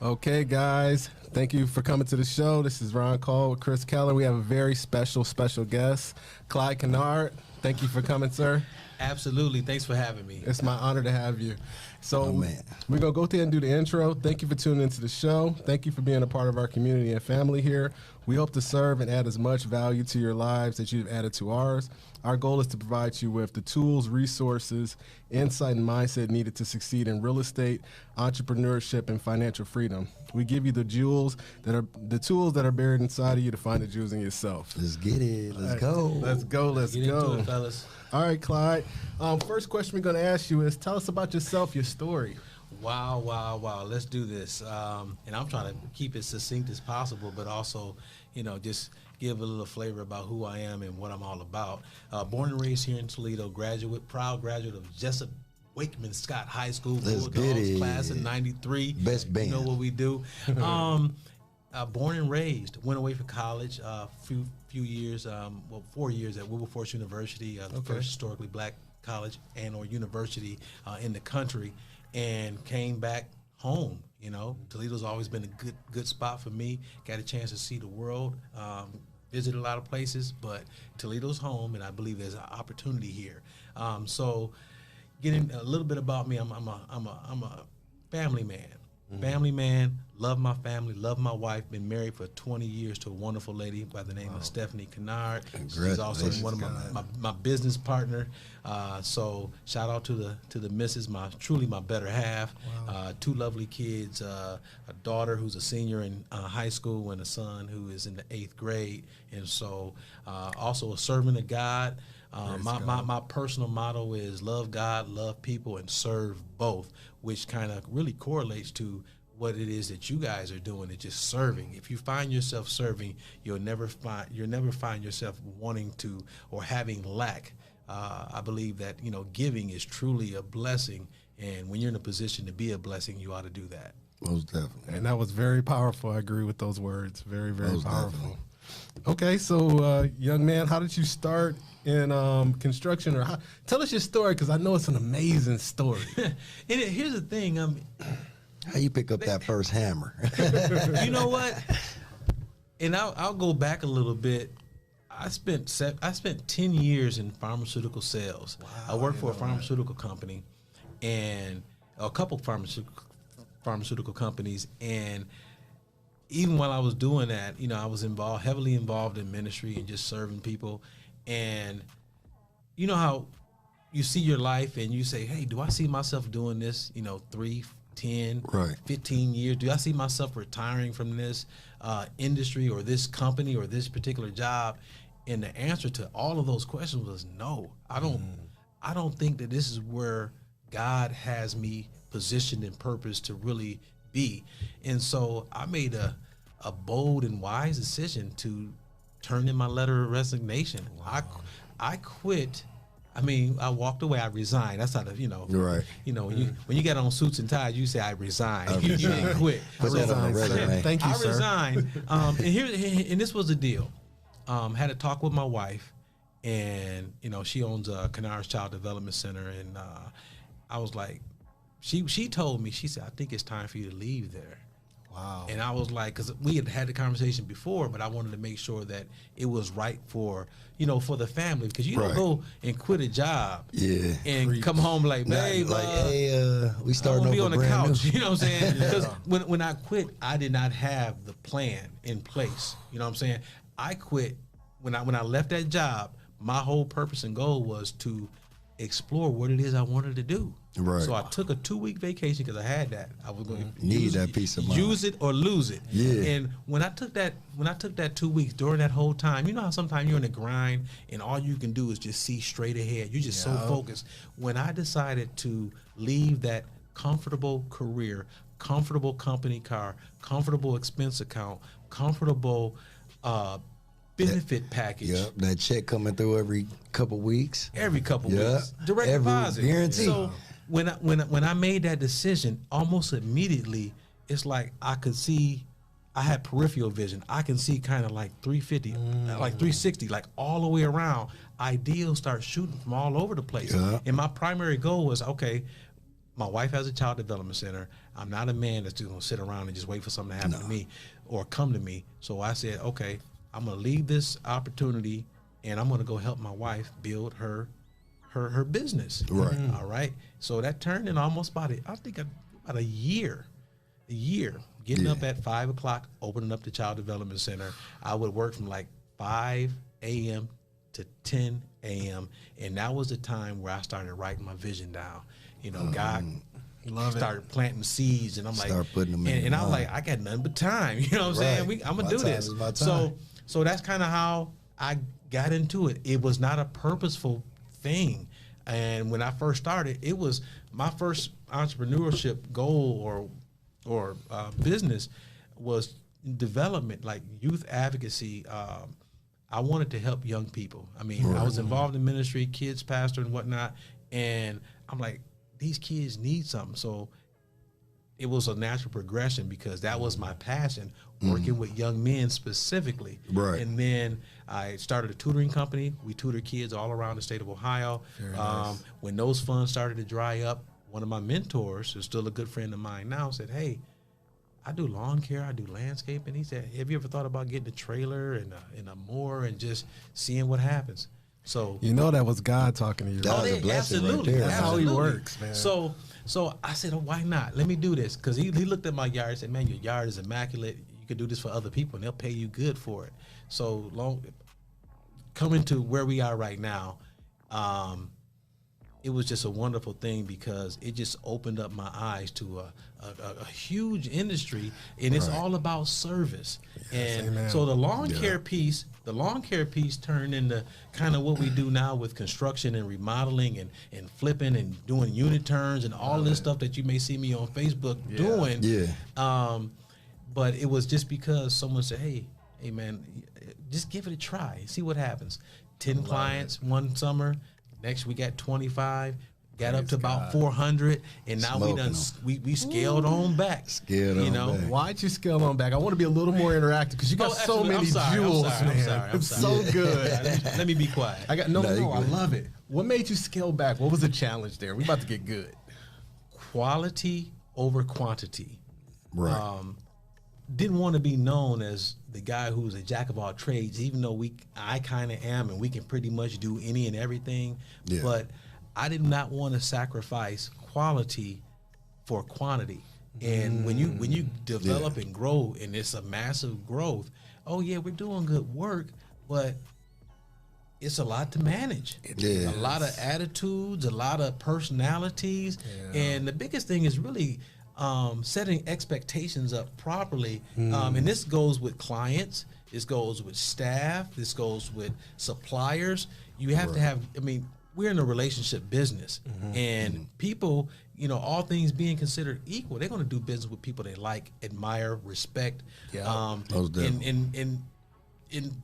Okay, guys, thank you for coming to the show. This is Ron Cole with Chris Keller. We have a very special guest, Clyde Kennard. Thank you for coming, sir. Absolutely. Thanks for having me. It's my honor to have you. So man. We're going to go ahead and do the intro. Thank you for tuning into the show. Thank you for being a part of our community and family here. We hope to serve and add as much value to your lives that you've added to ours. Our goal is to provide you with the tools, resources, insight, and mindset needed to succeed in real estate, entrepreneurship, and financial freedom. We give you the tools that are buried inside of you to find the jewels in yourself. Let's get it. Let's go. Let's go. Let's Get go. into it, fellas. All right, Clyde. First question we're going to ask you is, tell us about yourself, your story. Wow. Let's do this. And I'm trying to keep it succinct as possible, but also, just give a little flavor about who I am and what I'm all about. Born and raised here in Toledo, proud graduate of Jessup Wakeman Scott High School, Let's Bulldogs class in '93. Best band. You know what we do. Born and raised, went away for college, few years, 4 years at Wilberforce University, the first historically black college and or university in the country, and came back home. Toledo's always been a good spot for me. Got a chance to see the world, visit a lot of places, but Toledo's home, and I believe there's an opportunity here. So, getting a little bit about me, I'm a family man. Family man, love my family, love my wife. Been married for 20 years to a wonderful lady by the name of Stephanie Kennard. She's also one of my business partner. So shout out to the missus, truly my better half. Wow. 2 lovely kids, a daughter who's a senior in high school and a son who is in the 8th grade. And so also a servant of God. My personal motto is love God, love people, and serve both, which kind of really correlates to what it is that you guys are doing. It's just serving. If you find yourself serving, you'll never find yourself wanting to or having lack. I believe that giving is truly a blessing, and when you're in a position to be a blessing, you ought to do that. Most definitely. And that was very powerful. I agree with those words. Very, very Most powerful. definitely. Okay, so young man, how did you start in construction? Tell us your story, because I know it's an amazing story. And here's the thing. How you pick up that first hammer? You know what? And I'll go back a little bit. I spent 10 years in pharmaceutical sales. Wow, I worked for a pharmaceutical company and a couple pharmaceutical companies, and even while I was doing that, I was heavily involved in ministry and just serving people. And you know how you see your life and you say, hey, do I see myself doing this, 3, 10, Right. 15 years? Do I see myself retiring from this industry or this company or this particular job? And the answer to all of those questions was no. I don't think that this is where God has me positioned and purpose to really be. And so I made a bold and wise decision to turn in my letter of resignation. Wow. I quit. I mean, I walked away. I resigned. That's how Right. When you get on suits and ties, you say I resigned. You didn't quit. Put that on the resume. Thank you, I sir. resigned. And this was the deal. Had a talk with my wife, and she owns a Kennard's Child Development Center, and I was like, she told me, she said, I think it's time for you to leave there. Wow. And I was like, because we had the conversation before, but I wanted to make sure that it was right for the family, because you don't go and quit a job and come home like, babe, hey, we starting be over on the brand couch. new. You know what I'm saying? Because when I quit, I did not have the plan in place. You know what I'm saying? I quit when I left that job. My whole purpose and goal was to explore what it is I wanted to do. Right. So I took a 2-week vacation because I had that. I was going to Need that peace of mind. Use it or lose it. Yeah. And when I took that 2 weeks, during that whole time, you know how sometimes you're in a grind and all you can do is just see straight ahead. You're just so focused. When I decided to leave that comfortable career, comfortable company car, comfortable expense account, comfortable benefit package. Yep, that check coming through every couple weeks. Every couple weeks. Direct deposit. Guarantee. So when I made that decision, almost immediately, it's like I could see, I had peripheral vision. I can see kind of like 350, like 360, like all the way around. Ideals start shooting from all over the place. Yeah. And my primary goal was, okay, my wife has a child development center. I'm not a man that's just going to sit around and just wait for something to happen to me or come to me. So I said, okay, I'm going to leave this opportunity and I'm going to go help my wife build her business. Right. All right. So that turned in almost about a year. Getting up at 5 o'clock, opening up the child development center. I would work from like 5 a.m. to 10 a.m. And that was the time where I started writing my vision down. You know, God started planting seeds, and I'm like, Start putting them in and I'm like, I got nothing but time. You know what I'm saying? I'm gonna do this. So that's kind of how I got into it. It was not a purposeful thing. And when I first started, it was my first entrepreneurship goal or business was development, like youth advocacy. I wanted to help young people. I mean, I was involved in ministry, kids pastor and whatnot, and I'm like, these kids need something. So it was a natural progression because that was my passion, working with young men specifically. Right. And then I started a tutoring company. We tutor kids all around the state of Ohio. Nice. When those funds started to dry up, one of my mentors, who's still a good friend of mine now, said, hey, I do lawn care, I do landscaping. He said, have you ever thought about getting a trailer and a mower and just seeing what happens? So you know that was God talking to you. That was a blessing right there. That's how he works, man. So I said, oh, why not? Let me do this. Because he looked at my yard and said, man, your yard is immaculate. You could do this for other people, and they'll pay you good for it. So coming to where we are right now, it was just a wonderful thing because it just opened up my eyes to a huge industry, and it's all about service. Yes, and amen. So the lawn care piece turned into kind of what we do now with construction and remodeling and flipping and doing unit turns and all this stuff that you may see me on Facebook doing. Yeah. But it was just because someone said, hey man, just give it a try, see what happens. 10 clients one summer. Next we got 25, got up to about 400, and now we scaled on back. Why'd you scale on back? I want to be a little more interactive because you got so many jewels, man. I'm so good. Let me be quiet. I love it. What made you scale back? What was the challenge there? We about to get good. Quality over quantity. Right. Didn't want to be known as the guy who's a jack of all trades, even though I kind of am, and we can pretty much do any and everything. Yeah. But I did not want to sacrifice quality for quantity. And when you develop and grow, and it's a massive growth, we're doing good work, but it's a lot to manage. A lot of attitudes, a lot of personalities, and the biggest thing is really setting expectations up properly. And this goes with clients, this goes with staff, this goes with suppliers. You have to have, we're in a relationship business, and people, all things being considered equal, they're going to do business with people they like, admire, respect. And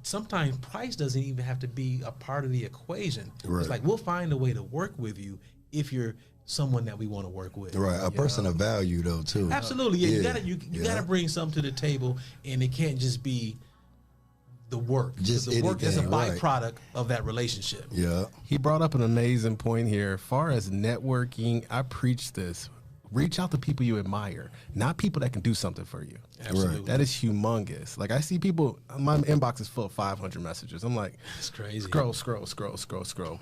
sometimes price doesn't even have to be a part of the equation. Right. It's like, we'll find a way to work with you if you're someone that we want to work with. Right, a person of value though too. Absolutely, you gotta bring something to the table, and it can't just be the work. Just the work is a byproduct of that relationship. Yeah. He brought up an amazing point here. As far as networking, I preach this. Reach out to people you admire, not people that can do something for you. Absolutely. Right. That is humongous. Like, I see people, my inbox is full of 500 messages. I'm like, it's crazy. Scroll.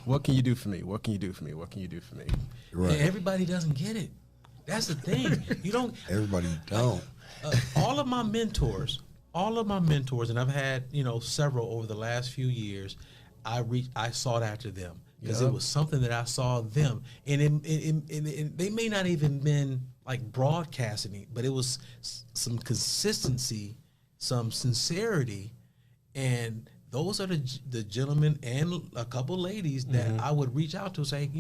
What can you do for me? What can you do for me? What can you do for me? Right. And everybody doesn't get it. That's the thing. You don't. Everybody don't. All of my mentors, and I've had, several over the last few years, I sought after them. Because it was something that I saw them, and they may not even been like broadcasting it, but it was some consistency, some sincerity, and those are the gentlemen and a couple ladies that I would reach out to, say,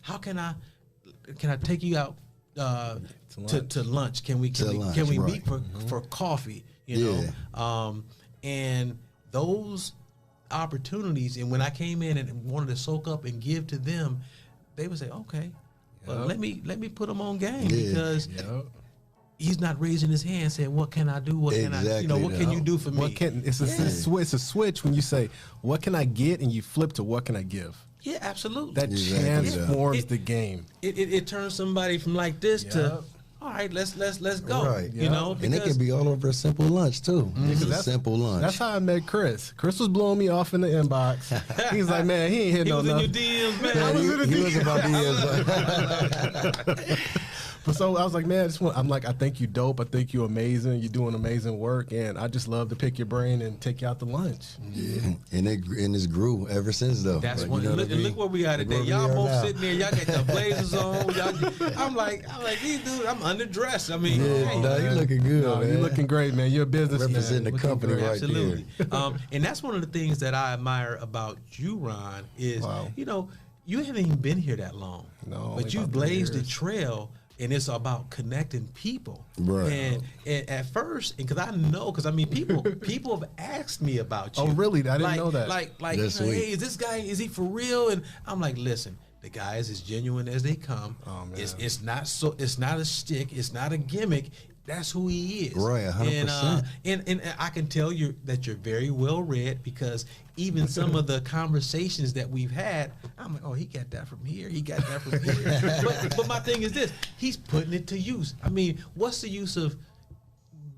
how can I take you out to lunch? Can we meet for coffee? And those opportunities, and when I came in and wanted to soak up and give to them, they would say, okay, well, let me put him on game, because he's not raising his hand saying, what can I do? What can I, what can you do for me? It's a switch when you say, what can I get? And you flip to, what can I give? Yeah, absolutely. That transforms the game. It turns somebody from like this to, all right, let's go. Right. You know, and it can be all over a simple lunch too. It's a simple lunch. That's how I met Chris. Chris was blowing me off in the inbox. He's like, man, he ain't hitting no nothing. He was in your DMs, man. I was in the DMs. He was about DMs. But so I was like, man, I'm like, I think you dope. I think you amazing. You're doing amazing work, and I just love to pick your brain and take you out to lunch. Yeah, and it's grew ever since though. That's like, one. Look where we are today. Y'all both sitting there. Y'all got the blazers on. I'm like, these dudes. I'm underdressed. I mean, you looking good. Man. You looking great, man. You're a businessman. Representing the company right Absolutely. there. And that's one of the things that I admire about you, Ron, is you haven't even been here that long. No, but you blazed the trail. And it's about connecting people, right? And at first, because I mean, people have asked me about you. Oh, really? I didn't know that. Like, hey, is this guy? Is he for real? And I'm like, listen, the guy is as genuine as they come. Oh, man. It's not a stick. It's not a gimmick. That's who he is. Right, 100%. And I can tell you that you're very well read, because even some of the conversations that we've had, I'm like, oh, he got that from here. He got that from here. but my thing is this: he's putting it to use. I mean, what's the use of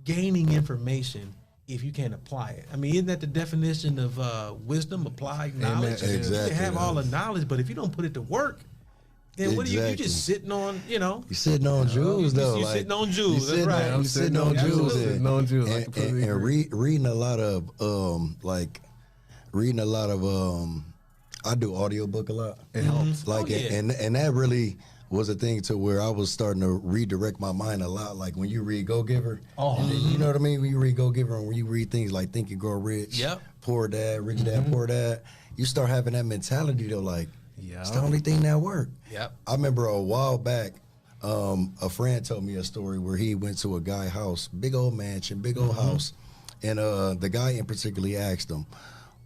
gaining information if you can't apply it? I mean, isn't that the definition of wisdom? Applied knowledge. Exactly. You can have all the knowledge, but if you don't put it to work, then what are you just sitting on, You're sitting on jewels, though. You're sitting on jewels. That's right. You're sitting on jewels. And reading a lot of, I do audiobook a lot. It helps. And that really was a thing to where I was starting to redirect my mind a lot. Like when you read Go Giver, you know what I mean? When you read Go Giver and when you read things like Think and Grow Rich, Poor Dad, Rich Dad, Poor Dad, you start having that mentality though, like, it's the only thing that worked. Yep. I remember a while back, a friend told me a story where he went to a guy's house, big old mansion, big old house, and the guy in particular asked him,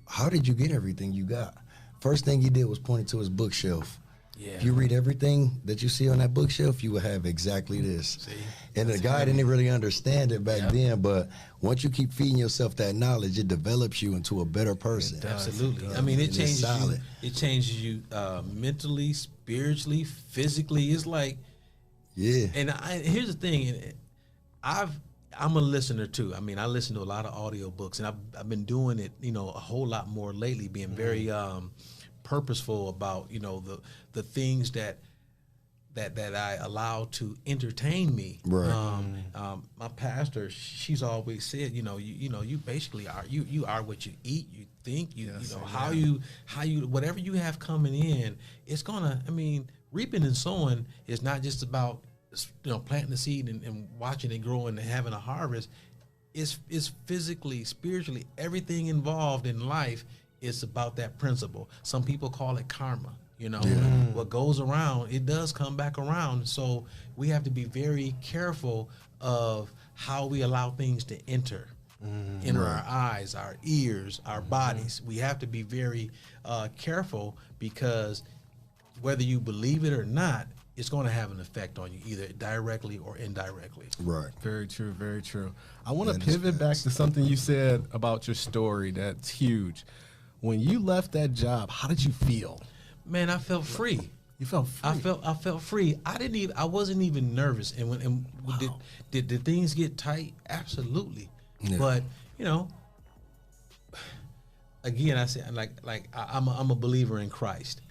how did you get everything you got? First thing he did was point to his bookshelf. Yeah. If you read everything that you see on that bookshelf, you will have exactly this. See? And the guy didn't really understand it back then, but once you keep feeding yourself that knowledge, it develops you into a better person. Absolutely. I mean, it changes you. It changes you mentally, spiritually, physically. It's like, And here's the thing, I'm a listener too. I mean, I listen to a lot of audiobooks, and I've been doing it, a whole lot more lately, being very purposeful about the things that I allow to entertain me. Right. My pastor, she's always said, you basically are you are what you eat, you think, how you whatever you have coming in, it's gonna. I mean, reaping and sowing is not just about planting the seed and watching it grow and having a harvest. It's physically, spiritually, everything involved in life. It's about that principle. Some people call it karma. What goes around, it does come back around. So we have to be very careful of how we allow things to enter our eyes, our ears, our bodies. We have to be very careful, because whether you believe it or not, it's going to have an effect on you, either directly or indirectly. Right. Very true, very true. I want to pivot back to something you said about your story that's huge. When you left that job, how did you feel? Man, I felt free. You felt free. I felt free. I wasn't even nervous. And did things get tight? Absolutely. Yeah. But again, I said I'm a believer in Christ.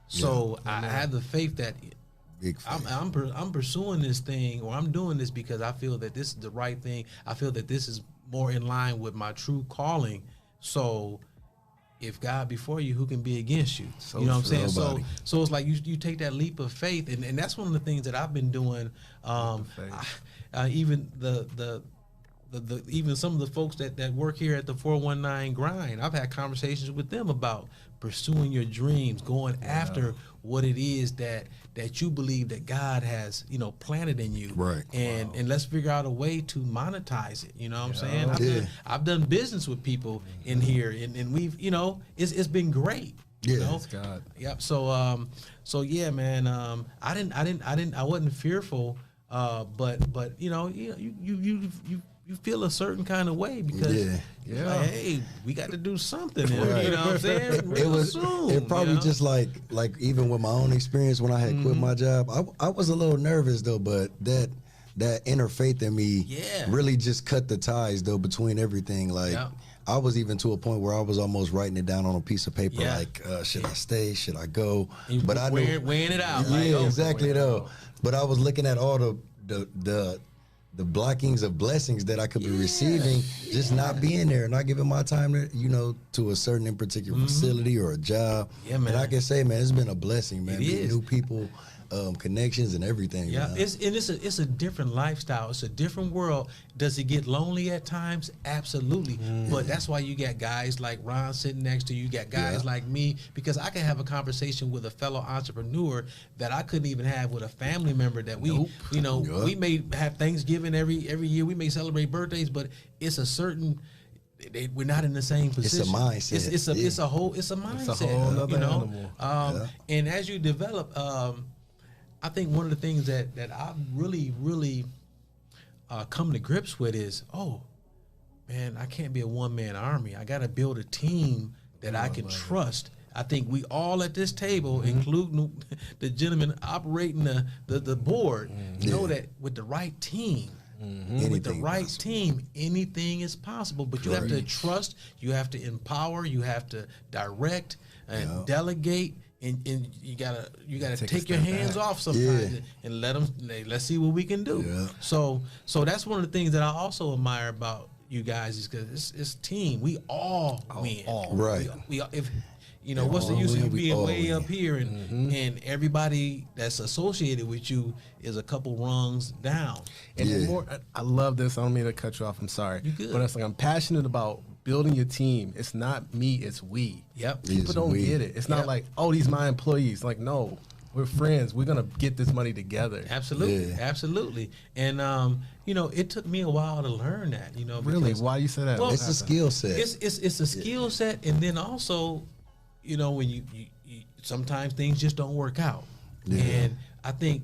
So I have the faith that I'm pursuing this thing, or I'm doing this because I feel that this is the right thing. I feel that this is more in line with my true calling. So if God before you, who can be against you? You know what I'm saying? So it's like you take that leap of faith, and that's one of the things that I've been doing. Even even some of the folks that work here at the 419 Grind, I've had conversations with them about pursuing your dreams, going after what it is that you believe that God has planted in you, right? And let's figure out a way to monetize it. You know what I'm saying? I've done business with people in here, and we've it's been great. God. Yep. So yeah, man. I wasn't fearful. But you you feel a certain kind of way because you're like, hey, we got to do something. Right. You know what I'm saying? It probably just like even with my own experience when I had quit my job, I was a little nervous though, but that inner faith in me really just cut the ties though between everything. Like I was even to a point where I was almost writing it down on a piece of paper, like should I stay, should I go? But I knew weighing it out. Yeah, exactly though. But I was looking at all the blockings of blessings that I could be receiving, just not being there, not giving my time to a certain in particular facility or a job. Yeah, man. And I can say, man, it's been a blessing, man. Meeting new people, connections and everything. Yeah, man. It's a different lifestyle. It's a different world. Does it get lonely at times? Absolutely. But that's why you got guys like Ron sitting next to you. You got guys like me, because I can have a conversation with a fellow entrepreneur that I couldn't even have with a family member that we may have Thanksgiving every year. We may celebrate birthdays, but it's a certain. We're not in the same position. It's a mindset. It's a mindset. It's a whole other animal. And as you develop, I think one of the things that I've really come to grips with is, man, I can't be a one-man army. I got to build a team that I can trust. I think we all at this table, including the gentleman operating the board, know that with the right team, with the right team, anything is possible. But you have to trust, you have to empower, you have to direct and delegate. And you gotta take your hands off sometimes and let's see what we can do. Yeah. So that's one of the things that I also admire about you guys is because it's team. We all win. Right. We if what's the use of being way up here and everybody that's associated with you is a couple rungs down. And more, I love this. I don't mean to cut you off. I'm sorry. You good. But it's like I'm passionate about building your team. It's not me, it's we. Yep. People don't get it. It's not like, these my employees. Like, no, we're friends. We're gonna get this money together. Absolutely, absolutely. And it took me a while to learn that. Really, why you say that? Well, it's a skill set. It's a skill set, and then also, when you sometimes things just don't work out. Yeah. And I think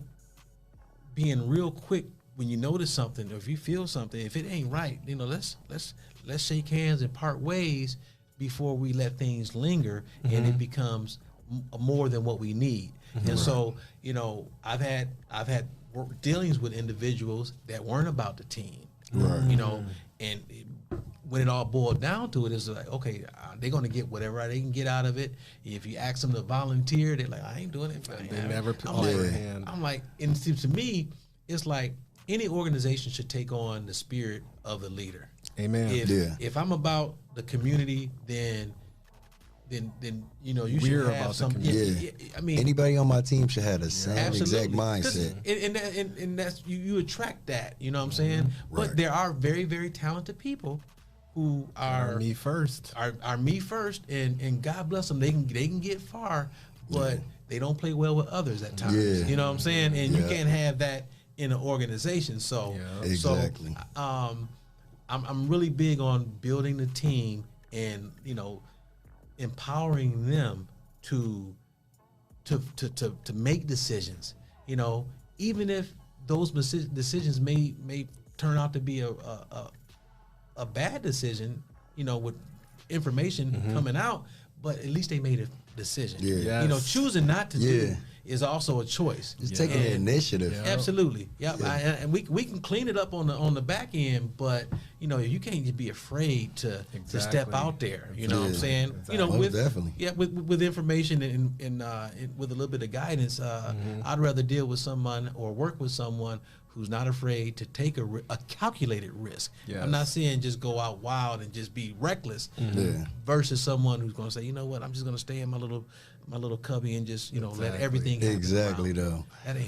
being real quick when you notice something, or if you feel something, if it ain't right, let's shake hands and part ways before we let things linger and it becomes more than what we need. And so, I've had dealings with individuals that weren't about the team. And when it all boiled down to it, it's like, okay, they're going to get whatever they can get out of it. If you ask them to volunteer, they're like, I ain't doing it. They never put their hand. I'm like, and to me, it's like any organization should take on the spirit of the leader. Amen. If I'm about the community, then you should have some. I mean, anybody on my team should have the same exact mindset. And that's you attract that. You know what I'm saying? But there are very, very talented people who are me first. Are me first, and God bless them. They can get far, but they don't play well with others at times. You know what I'm saying? And you can't have that in an organization. So exactly. I'm really big on building the team and empowering them to make decisions. Even if those decisions may turn out to be a bad decision. With information coming out, but at least they made a decision. Choosing not to do is also a choice. Just taking the initiative. Absolutely. And we can clean it up on the back end, but you can't just be afraid to step out there. You know what I'm saying? Exactly. Definitely. With information and with a little bit of guidance, I'd rather deal with someone or work with someone who's not afraid to take a calculated risk. Yes. I'm not saying just go out wild and just be reckless versus someone who's going to say, you know what, I'm just going to stay in my little cubby and just let everything happen. Exactly though.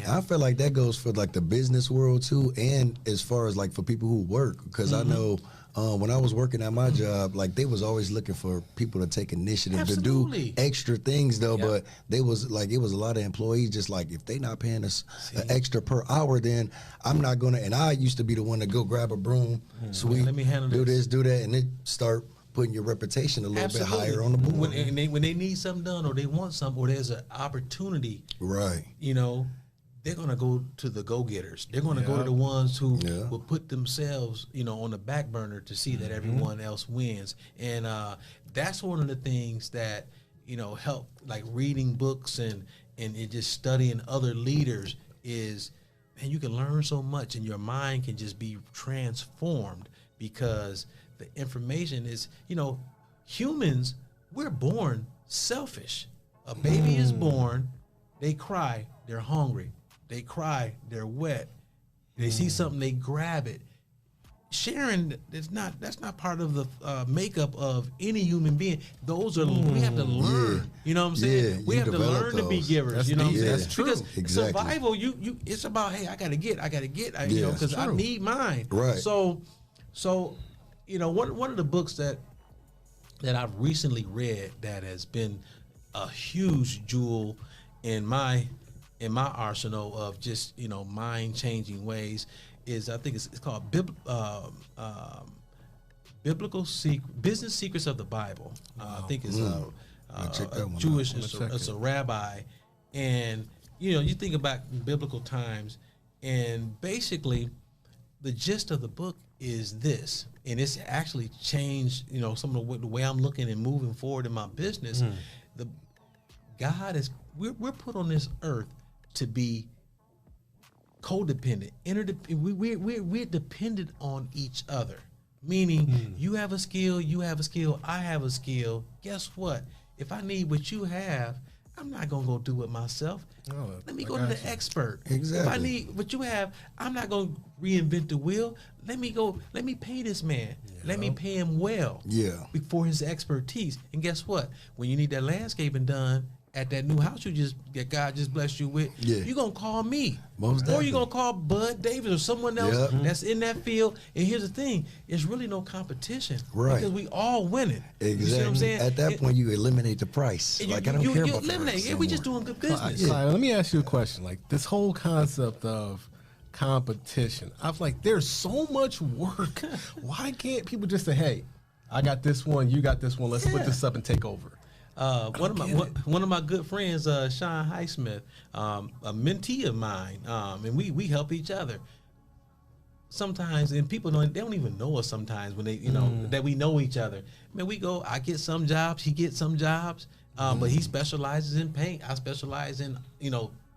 I feel like that goes for like the business world too, and as far as like for people who work, because I know when I was working at my job, like they was always looking for people to take initiative to do extra things though. But they was like, it was a lot of employees just like, if they not paying us an extra per hour, then I'm not gonna. And I used to be the one to go grab a broom, sweep, let me handle do this, do that, and it start putting your reputation a little bit higher on the board. When they need something done or they want something or there's an opportunity, they're going to go to the go-getters. They're going to go to the ones who will put themselves, on the back burner to see that everyone else wins. And that's one of the things that, help, like reading books and just studying other leaders is, man, you can learn so much and your mind can just be transformed because the information is, humans, we're born selfish. A baby is born, they cry, they're hungry. They cry, they're wet. They see something, they grab it. Sharing, that's not part of the makeup of any human being. Those are, we have to learn. You know what I'm saying? We have to learn to be givers. That's, what I'm saying? That's true. Because survival, it's about, hey, I gotta get, because I need mine. Right. So, one of the books that I've recently read that has been a huge jewel in my arsenal of just mind changing ways is, I think it's called Business Secrets of the Bible. I think it's a Jewish, it's a rabbi, and you think about biblical times, and basically the gist of the book is this, and it's actually changed some of the way I'm looking and moving forward in my business. We're put on this earth to be codependent, we're dependent on each other. Meaning, you have a skill, I have a skill. Guess what? If I need what you have, I'm not gonna go do it myself. Let me go to the expert. Exactly. If I need what you have, I'm not gonna reinvent the wheel. Let me pay this man. Let me pay him well. For his expertise. And guess what? When you need that landscaping done at that new house that God just blessed you with, you're going to call me. Or you're going to call Bud Davis or someone else that's in that field. And here's the thing, it's really no competition. Right. Because we all winning. Exactly. You see what I'm saying? At that point, you eliminate the price. I don't care about the price. Yeah, we just doing good business. Let me ask you a question. Like, this whole concept of competition, I was like, there's so much work. Why can't people just say, hey, I got this one, you got this one, let's split this up and take over? One of my good friends, Sean Highsmith, a mentee of mine, and we help each other. Sometimes, and people they don't even know us sometimes when they, that we know each other. Man, I get some jobs, he gets some jobs, but he specializes in paint. I specialize in,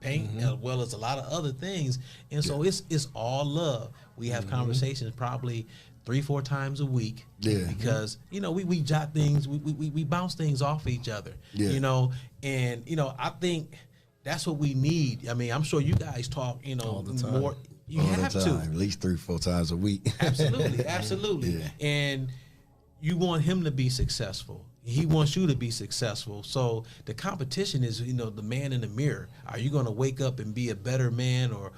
paint as well as a lot of other things. And so it's all love. We have conversations probably 3-4 times a week, because we jot things, we bounce things off each other, and I think that's what we need. I mean, I'm sure you guys talk, all the time. More. You have to at least 3-4 times a week. Absolutely. And you want him to be successful. He wants you to be successful. So the competition is, the man in the mirror. Are you going to wake up and be a better man or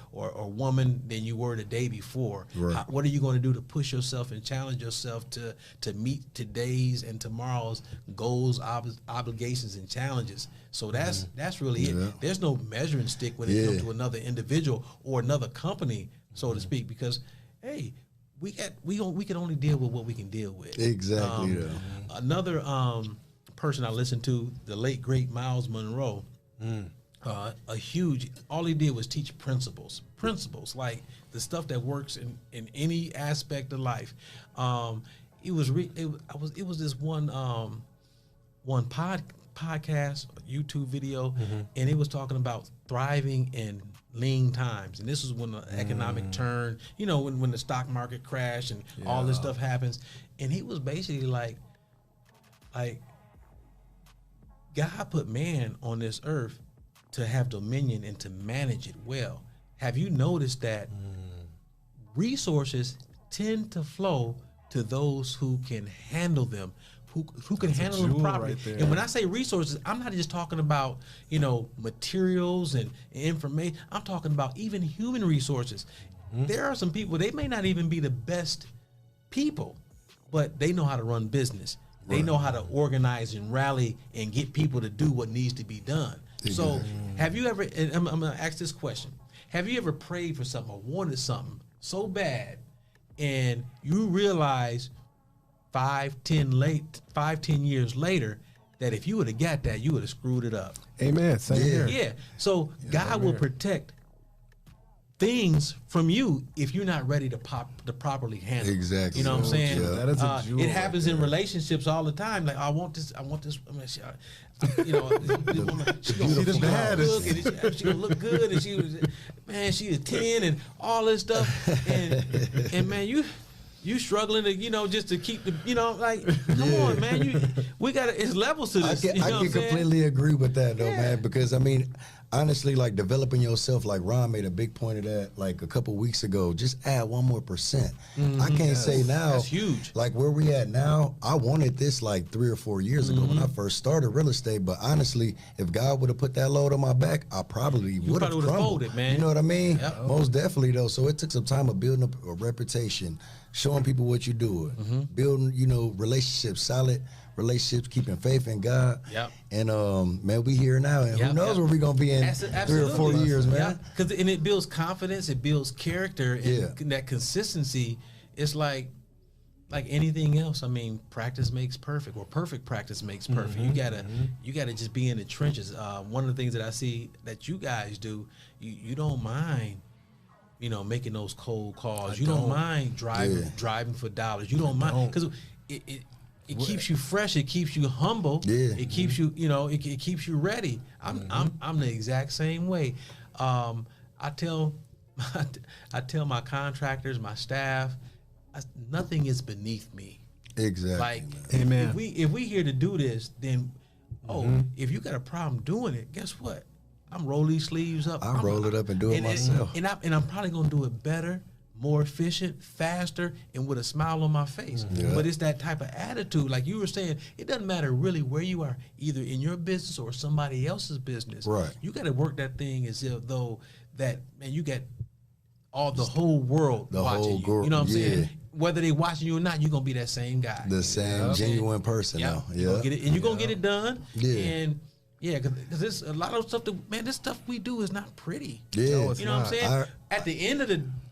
woman than you were the day before? Right. What are you going to do to push yourself and challenge yourself to meet today's and tomorrow's goals, obligations, and challenges? So that's really it. There's no measuring stick when it comes to another individual or another company, so to speak, because, hey, we can only deal with what we can deal with. Exactly. Another person I listened to, the late great Miles Monroe, all he did was teach principles like the stuff that works in any aspect of life. It was this one podcast, YouTube video, and it was talking about thriving in lean times. And this was when the economic turn, when the stock market crashed and all this stuff happens. And he was basically like God put man on this earth to have dominion and to manage it well. Have you noticed that resources tend to flow to those who can handle them, who can handle them properly? Right, and when I say resources, I'm not just talking about, materials and information. I'm talking about even human resources. There are some people, they may not even be the best people, but they know how to run business. They know how to organize and rally and get people to do what needs to be done. So have you ever, and I'm going to ask this question, have you ever prayed for something or wanted something so bad and you realize 5-10 years later that if you would have got that, you would have screwed it up? Amen. Same here. Yeah. So God will protect things from you if you're not ready to properly handle it. Exactly. You know what I'm saying? Yeah. That is a jewel it happens right in there. relationships all the time. Like, I want this. I mean, you know, this woman, she gonna the cook, baddest. and she gonna look good, and she was, man, she is 10 and all this stuff, and man, you struggling to, you know, just to keep the, you know, like, come on, man, we got to, it's levels to this. I can completely agree with that though, man, because I mean, honestly, like developing yourself, like Ron made a big point of that like a couple weeks ago. Just add 1 more %. I can't say now, That's huge. like where we at now. I wanted this like 3 or 4 years ago when I first started real estate. But honestly, if God would have put that load on my back, I probably would have crumbled. Folded, man. You know what I mean? Yep. Most definitely though. So it took some time of building up a reputation, showing people what you're doing, building, you know, relationships, solid relationships, keeping faith in God. Yep. And man, we here now, and who knows where we're gonna be in 3 or 4 years, man. Because and it builds confidence, it builds character, and that consistency. It's like anything else. I mean, practice makes perfect, or perfect practice makes perfect. You gotta just be in the trenches. One of the things that I see that you guys do, you don't mind, you know, making those cold calls. You don't mind driving for dollars. You don't mind, because it keeps you fresh. It keeps you humble. Yeah. It keeps you, you know, it keeps you ready. I'm the exact same way. I tell my contractors, my staff, nothing is beneath me. Exactly. Like, Amen. if we here to do this, then if you got a problem doing it, guess what? I'm roll these sleeves up. I roll it up and do it myself. And I'm probably gonna do it better, more efficient, faster, and with a smile on my face. But it's that type of attitude. Like you were saying, it doesn't matter really where you are, either in your business or somebody else's business. Right. You got to work that thing as if though that, man, you got the whole world watching you. You know what I'm saying? Whether they watching you or not, you're gonna be that same guy. The same genuine person now. You're gonna get it, and you're gonna get it done. Yeah. And because there's a lot of stuff this stuff we do is not pretty. Yeah. No, it's You know what I'm not. saying?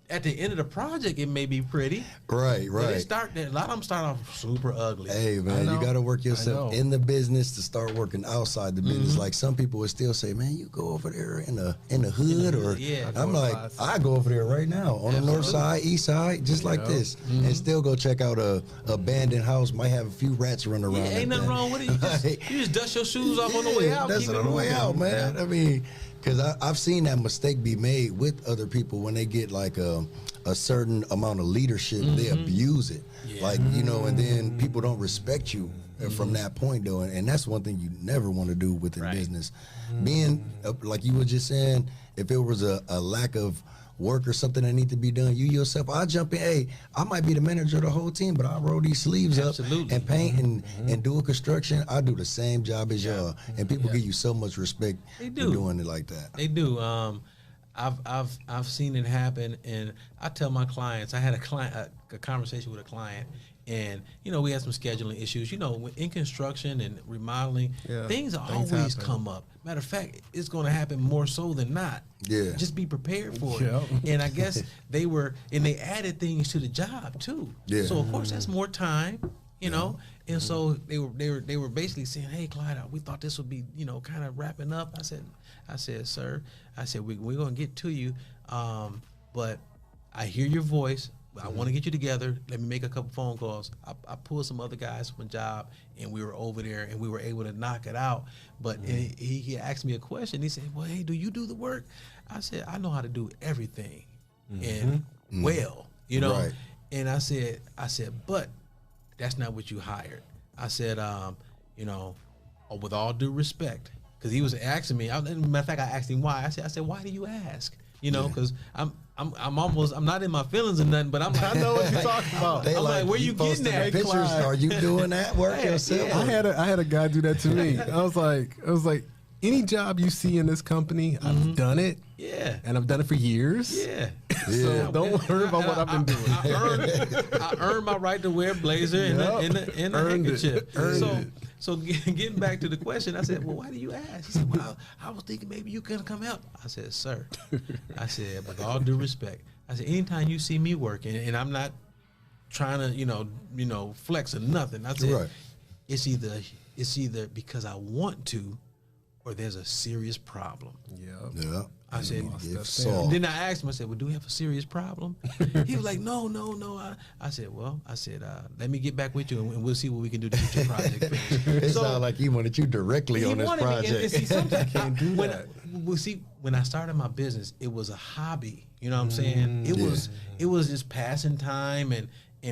At the end of the project, it may be pretty. Right. But a lot of them start off super ugly. Hey man, you got to work yourself in the business to start working outside the business. Like some people would still say, "Man, you go over there in the hood," or I'm like, I go over there right now on the north side, east side, just like this, and still go check out a abandoned house. Might have a few rats running around. Ain't nothing wrong with it. You just dust your shoes off on the way out. That's on the way out, man. I mean, because I've seen that mistake be made with other people when they get like a certain amount of leadership, they abuse it. Like, you know, and then people don't respect you from that point, though. And that's one thing you never want to do within business. Being, like you were just saying, if it was a lack of work or something that need to be done, you yourself, I'll jump in. Hey, I might be the manager of the whole team, but I'll roll these sleeves up and paint and do a construction. I do the same job as y'all. And people give you so much respect for doing it like that. They do. I've seen it happen, and I tell my clients. I had a conversation with a client, and you know, we had some scheduling issues. You know, in construction and remodeling, things always come up. Matter of fact, it's going to happen more so than not. Yeah. Just be prepared for it. And I guess they added things to the job too. Yeah. So of course that's more time. You know, and so they were basically saying, "Hey, Clyde, we thought this would be, you know, kind of wrapping up." I said, "Sir," I said, we're gonna get to you, but I hear your voice. I want to get you together. Let me make a couple phone calls. I pulled some other guys from a job, and we were over there, and we were able to knock it out. But he asked me a question. He said, "Well, hey, do you do the work?" I said, "I know how to do everything, and well, you know." Right. And I said, "But that's not what you hired." I said, you know, with all due respect, because he was asking me. Matter of fact, I asked him why. I said, "Why do you ask?" You know, because I'm not in my feelings or nothing, but I'm like, I know what you're talking about. I'm like, where you getting that? Pictures, are you doing that work yourself? I had a guy do that to me. I was like, any job you see in this company, I've done it. Yeah. And I've done it for years. Yeah. So don't worry about what I've been doing. I earned my right to wear a blazer and a handkerchief. So getting back to the question, I said, "Well, why do you ask?" He said, "Well, I was thinking maybe you could come help." I said, "Sir," I said, "with all due respect," I said, "anytime you see me working, and I'm not trying to, you know, flex or nothing," I said, it's either because I want to, or there's a serious problem. Yeah. I said, If so. then I asked him, I said, well, do we have a serious problem? He was like, no. I said, let me get back with you and we'll see what we can do to get your project finished. It sounded like he wanted you directly on this project. And see, sometimes I can't do that. When I started my business, it was a hobby. You know what I'm saying? It was just passing time and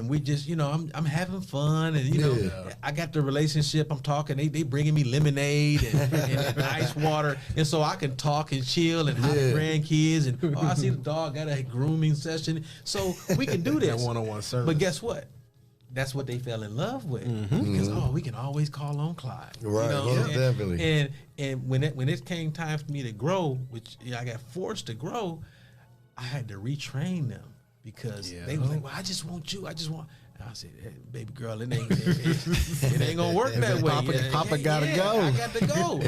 we just, I'm having fun and I got the relationship. I'm talking. They bringing me lemonade and ice water, and so I can talk and chill and have grandkids. And I see the dog got a grooming session, so we can do this. That one-on-one service. But guess what? That's what they fell in love with because we can always call on Clyde. Right, definitely. And when it came time for me to grow, which I got forced to grow, I had to retrain them. Because they was like, well, I just want you. And I said, hey, baby girl, it ain't gonna work that way. Papa gotta go. I got to go.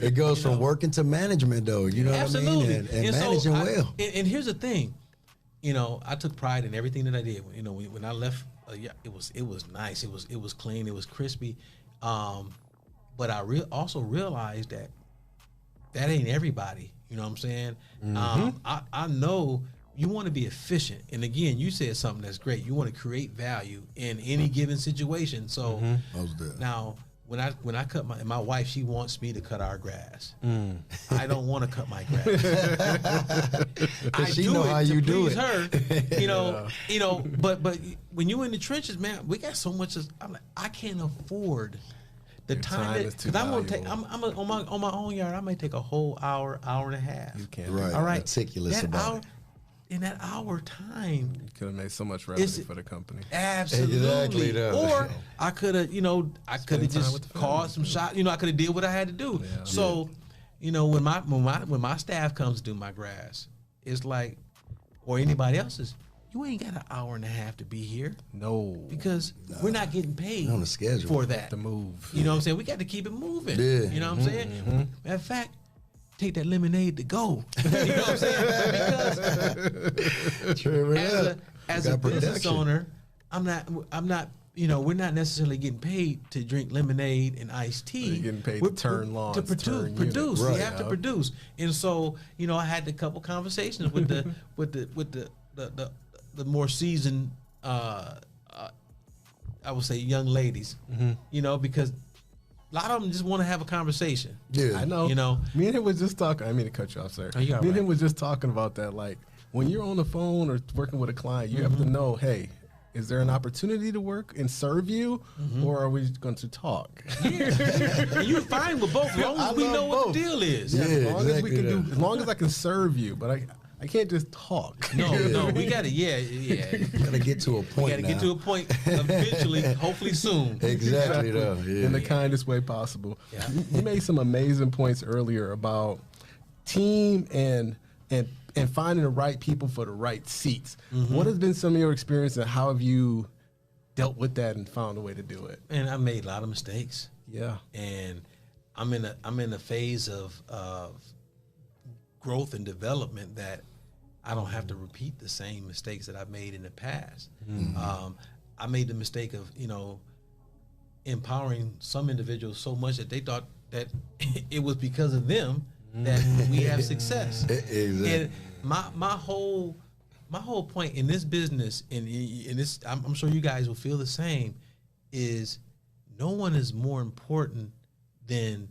It goes from working to management, though. You know Absolutely. what I mean? And managing well. And here's the thing, I took pride in everything that I did. When I left, it was nice. It was clean. It was crispy. But I also realized that ain't everybody. You know what I'm saying? I know. You want to be efficient, and again, you said something that's great. You want to create value in any given situation. So now, when I cut my wife, she wants me to cut our grass. I don't want to cut my grass. I she know how you do it. Her, But when you in the trenches, man, we got so much. I'm like, I can't afford the time because I'm gonna take. I'm on my own yard. I may take a whole hour and a half. You can't. Right. All right. Meticulous about it. In that hour time, you could have made so much revenue for the company. Absolutely. Exactly. Or I could have, just called some shots. I could have did what I had to do. Yeah. So, when my staff comes to do my grass, it's like, or anybody else's, you ain't got an hour and a half to be here. No. Because we're not getting paid on the schedule for that. To move. You know what I'm saying? We got to keep it moving. Yeah. You know what I'm saying? Matter of fact, take that lemonade to go. You know what I'm saying? Because as a business owner, I'm not, we're not necessarily getting paid to drink lemonade and iced tea. You're getting paid to turn lawns, to produce. Right. We have to produce. And so, I had a couple conversations with the more seasoned I would say young ladies. Because a lot of them just want to have a conversation. Yeah, I know. Me and him was just talking. I mean to cut you off, sir. Me and him was just talking about that. Like when you're on the phone or working with a client, you have to know, hey, is there an opportunity to work and serve you, or are we going to talk? Yeah, and you're fine with both, as long as we know what the deal is. Yeah, as long as I can serve you, but I can't just talk. No, we got to, You got to get to a point. We got to get to a point eventually, hopefully soon. Exactly, though. Yeah. In the kindest way possible. Yeah. You made some amazing points earlier about team and finding the right people for the right seats. What has been some of your experience and how have you dealt with that and found a way to do it? And I made a lot of mistakes. Yeah. And I'm in a phase of growth and development that I don't have to repeat the same mistakes that I've made in the past. I made the mistake of, empowering some individuals so much that they thought that it was because of them that we have success. Exactly. And my whole point in this business, and in this, I'm sure you guys will feel the same, is no one is more important than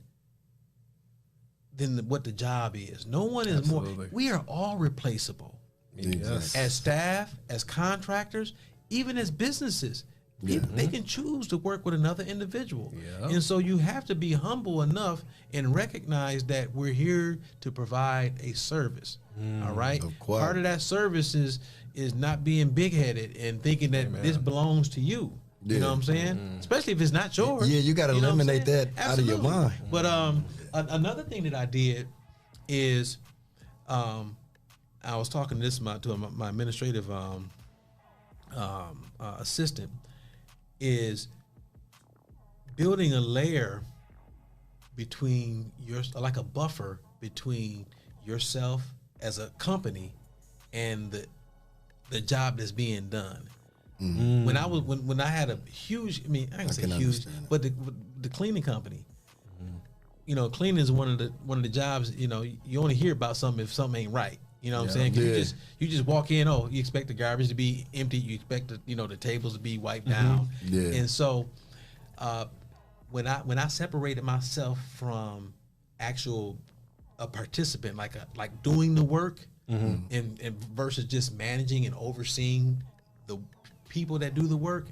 what the job is. No one is Absolutely. more. We are all replaceable. Yes. As staff, as contractors, even as businesses. They can choose to work with another individual. Yeah. And so you have to be humble enough and recognize that we're here to provide a service. All right? Part of that service is not being big-headed and thinking that this belongs to you. You know what I'm saying? Especially if it's not yours. Yeah, you got to eliminate that out of your mind. But another thing that I did is I was talking to my administrative assistant, is building a layer between like a buffer between yourself as a company and the job that's being done. When I had a huge, I ain't gonna say huge, but the cleaning company, cleaning is one of the jobs. You only hear about something if something ain't right. You know what I'm saying? 'Cause you just walk in. Oh, you expect the garbage to be empty. You expect the tables to be wiped down. Yeah. And so, when I separated myself from a participant, like doing the work, and versus just managing and overseeing the people that do the work,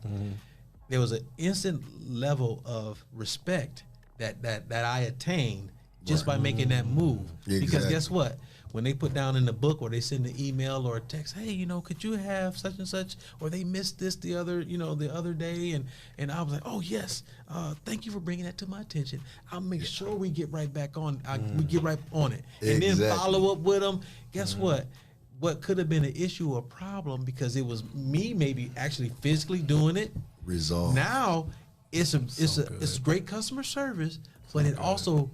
there was an instant level of respect that I attained just by making that move. Because guess what? When they put down in the book or they send an email or a text, hey, could you have such and such, or they missed this the other day, and I was like, oh yes, thank you for bringing that to my attention. I'll make sure we get right back on. We get right on it, and then follow up with them. Guess what? What could have been an issue or problem because it was me maybe actually physically doing it. Resolved. Now it's great customer service, but it also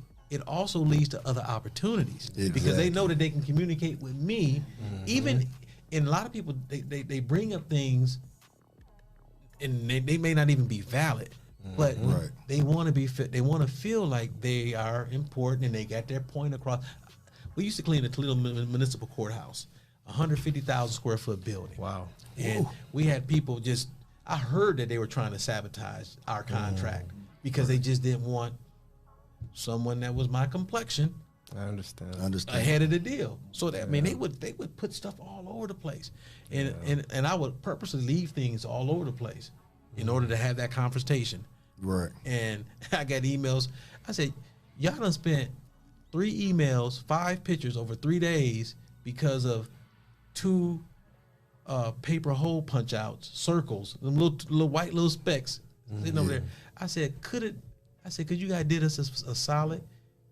leads to other opportunities because they know that they can communicate with me. Even, and a lot of people they bring up things and they may not even be valid, but they want to be fit. They want to feel like they are important and they got their point across. We used to clean the Toledo Municipal Courthouse, 150,000 square foot building. Wow. And we had people I heard that they were trying to sabotage our contract because they just didn't want someone that was my complexion. I understand. Ahead of the deal. So that they would put stuff all over the place. And I would purposely leave things all over the place in order to have that confrontation. Right. And I got emails. I said, y'all done spent 3 emails, 5 pictures over 3 days because of 2 paper hole punch outs, circles, them little white little specks sitting over there. I said, could you guys did us a solid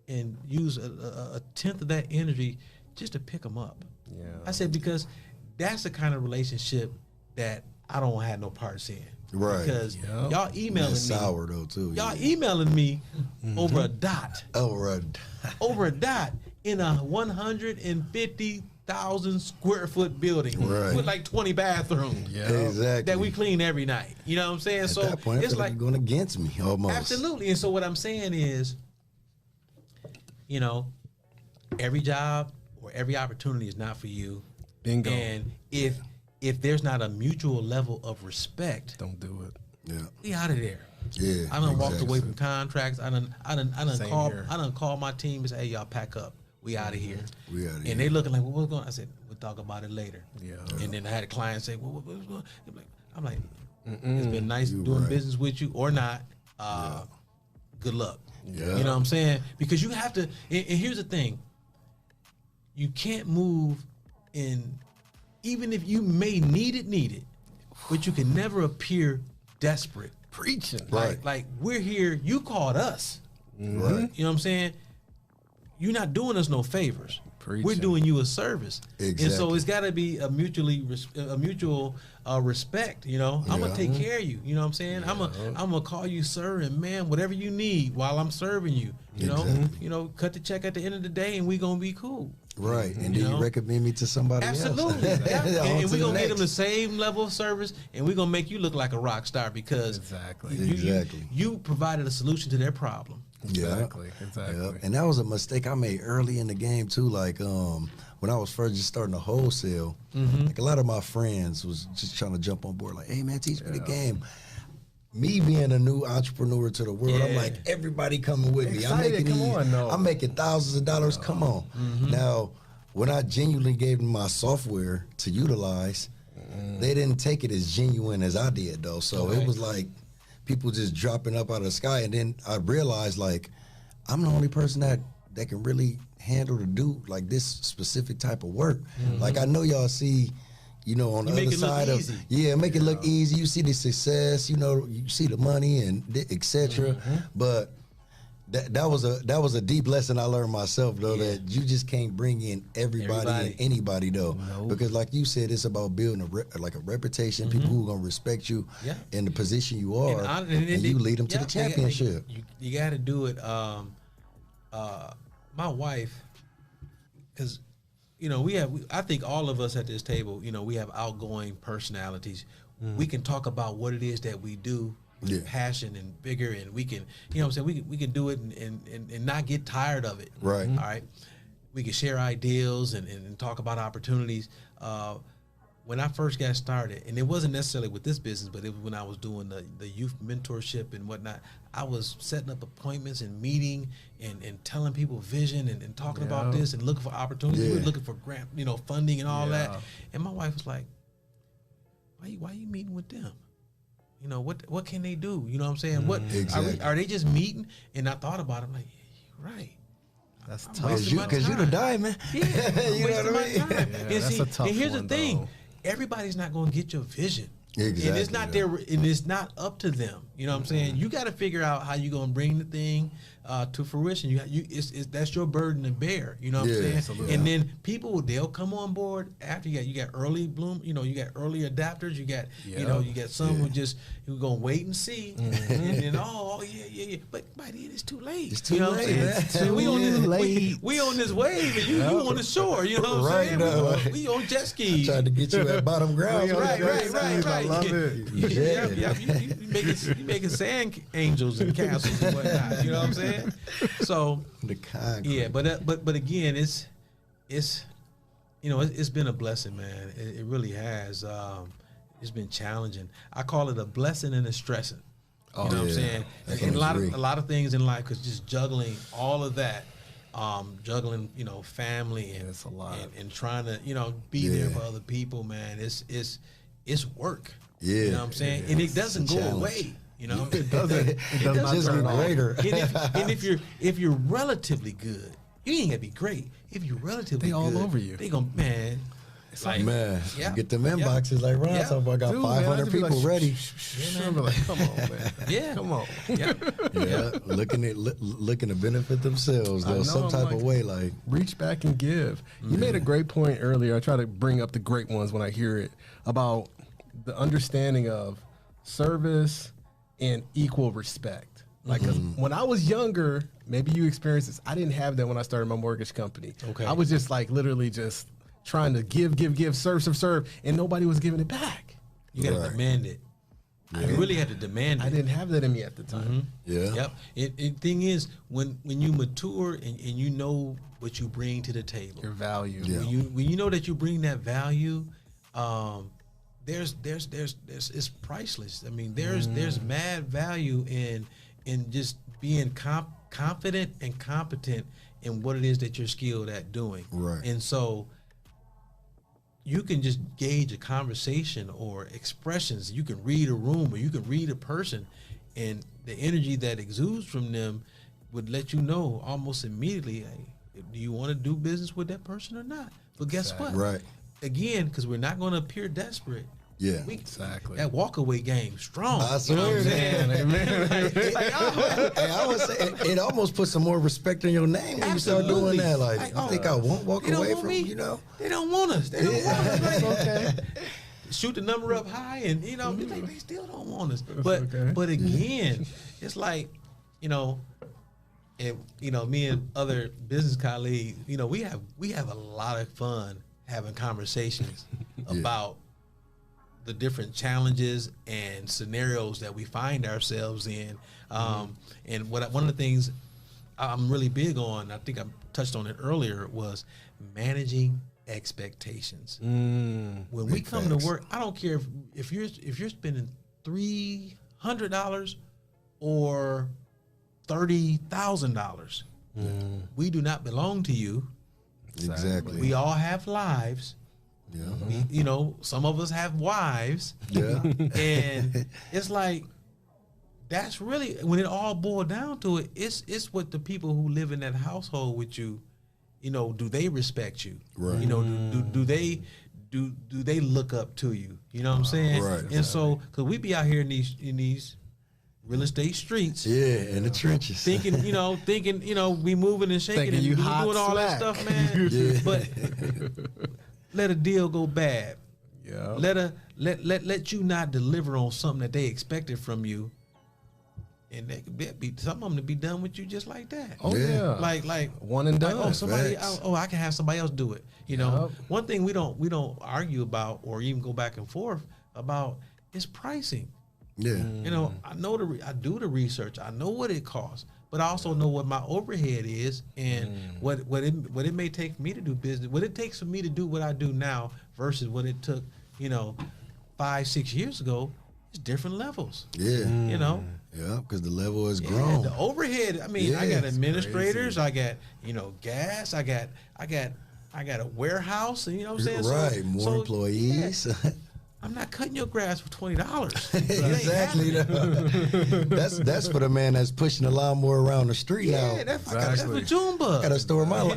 and use a tenth of that energy just to pick them up? Yeah. I said, because that's the kind of relationship that I don't have no parts in. Right. Because y'all emailing me. Sour though too. Y'all emailing me over a dot. Over a dot in a 150,000 square foot building with like 20 bathrooms. Yeah. Exactly. That we clean every night. You know what I'm saying? At that point, it's like you're going against me almost. Absolutely. And so what I'm saying is, every job or every opportunity is not for you. Bingo. And if there's not a mutual level of respect, don't do it. Yeah. Be out of there. Yeah. I done walked away from contracts. I done called my team and said, hey, y'all pack up. We out of here. We out of here. And they looking like, what's going on? I said, we'll talk about it later. Yeah. And then I had a client say, well, what's going on? I'm like, it's been nice doing business with you or not. Good luck. Yeah. You know what I'm saying? Because you have to, and here's the thing. You can't move in, even if you may need it, but you can never appear desperate. Preaching. Like we're here, you called us. Right. You know what I'm saying? You're not doing us no favors. Preaching. We're doing you a service. Exactly. And so it's got to be a mutual respect. I'm gonna take care of you. You know what I'm saying? I'm gonna call you sir and ma'am, whatever you need while I'm serving you. You know, cut the check at the end of the day, and we gonna be cool. Right. And then you recommend me to somebody Absolutely. else. Absolutely. And we're going to get them the same level of service, and we're going to make you look like a rock star because you provided a solution to their problem. Exactly. Yeah. And that was a mistake I made early in the game, too. Like, when I was first just starting to wholesale, like a lot of my friends was just trying to jump on board. Like, hey, man, teach me the game. Me being a new entrepreneur to the world, I'm like, everybody coming with me. I'm making thousands of dollars. Come on. Now, when I genuinely gave them my software to utilize, they didn't take it as genuine as I did, though. So it was like people just dropping up out of the sky. And then I realized, like, I'm the only person that can really handle to do, like, this specific type of work. Like, I know y'all see... on the other side of make it look easy. You see the success, you see the money and etc. But that was a deep lesson I learned myself though, that you just can't bring in everybody and anybody though, because like you said, it's about building a reputation, people who are gonna respect you in the position you are, and you lead them to the championship. You got to do it. My wife, because. I think all of us at this table, we have outgoing personalities. We can talk about what it is that we do passion and vigor, and we can, you know what I'm saying, we can do it and not get tired of it. Right. All right. We can share ideals and talk about opportunities. When I first got started, and it wasn't necessarily with this business, but it was when I was doing the youth mentorship and whatnot, I was setting up appointments and meeting and telling people vision and talking about this and looking for opportunities. We were looking for grant, funding and all that. And my wife was like, why are you meeting with them? What can they do? You know what I'm saying? What are they just meeting? And I thought about it. I'm like, yeah, you're right. That's tough. Because you the diamond. Yeah, you know what I mean? Yeah, that's a tough and here's one, the thing. though. Everybody's not going to get your vision. Exactly. And it's not their, and it's not up to them. You know what I'm saying? You got to figure out how you're going to bring the thing to fruition. That's your burden to bear. You know what I'm saying? Absolutely. And then they'll come on board after you got early bloom. You got early adapters. You got you got some who gonna wait and see. And then yeah. But by then it's too late. It's too late. It's too we on this, late. We on this wave, and you on the shore. You know what I'm saying? We on jet skis. Trying to get you at bottom ground. Right. I love it. You making sand angels and castles and whatnot. You know what I'm saying? So The concrete. but again, it's been a blessing, man. It really has. It's been challenging. I call it a blessing and a stressing. You know what I'm saying? And a lot of things in life, because just juggling all of that. Juggling, family and it's a lot. And trying to, be there for other people, man. It's work. Yeah. You know what I'm saying? And it doesn't go away. It doesn't. It does not just turn get off. greater. And if you're relatively good, you ain't gotta be great. If you're relatively They all good, over you. They gonna, man. It's like, Man, yeah, get them inboxes like Ron talking about. I got Dude, 500 man, I just be people like, ready. I'm like, come on, man. Yeah. Come on. Yeah. Looking to benefit themselves I though, know, some I'm type like, of way. Like, reach back and give. You made a great point earlier. I try to bring up the great ones when I hear it about the understanding of service and equal respect. Like, 'cause when I was younger, maybe you experienced this. I didn't have that when I started my mortgage company. Okay. I was just like literally just trying to give, serve, and nobody was giving it back. You gotta demand it. You really had to demand it. I didn't have that in me at the time. yeah. Yep. And thing is, when you mature and you know what you bring to the table, Your value. Yeah. when you know that you bring that value, there's it's priceless. I mean, there's mad value in just being confident and competent in what it is that you're skilled at doing. Right. And so you can just gauge a conversation or expressions. You can read a room or you can read a person, and the energy that exudes from them would let you know almost immediately, hey, do you want to do business with that person or not? But guess what? Right. Again, because we're not going to appear desperate. Yeah. Exactly. That walkaway game strong. I You know what swear, I'm saying? Hey, I would say it almost puts some more respect in your name when you start doing that. Like, you think I won't walk They don't away want from me. you know? They don't want us. They don't want us. Like, Okay. shoot the number up high, and they still don't want us. okay. But again, it's like, and me and other business colleagues, we have a lot of fun having conversations about the different challenges and scenarios that we find ourselves in. And one of the things I'm really big on, I think I touched on it earlier, was managing expectations. When we come to work, I don't care if you're spending $300 or $30,000. We do not belong to you. Exactly. We all have lives. Yeah. Some of us have wives. Yeah. And it's like, that's really, when it all boiled down to it, it's what the people who live in that household with you, do they respect you? Right. Do they look up to you? You know what I'm saying? Right. And so, because we be out here in these real estate streets, Yeah, in the trenches. thinking, we moving and shaking Thinking and you we hot doing all that slack. stuff, man. Yeah. But let a deal go bad. Yeah. Let you not deliver on something that they expected from you, and they could be some of them to be done with you just like that. Oh Yeah. yeah. Like one and done. somebody. Facts. I can have somebody else do it. Yep. One thing we don't argue about or even go back and forth about is pricing. Yeah. You know, I do the research. I know what it costs, but I also know what my overhead is and what it may take for me to do business. What it takes for me to do what I do now versus what it took, 5-6 years ago. It's different levels. Yeah. You know. Yeah, because the level has grown. The overhead. I mean, I got administrators. I got gas. I got a warehouse. And you know what I'm saying? Right. More employees. Yeah. I'm not cutting your grass for $20. Exactly. That's for the man that's pushing the lawnmower around the street now. That's for Jumba.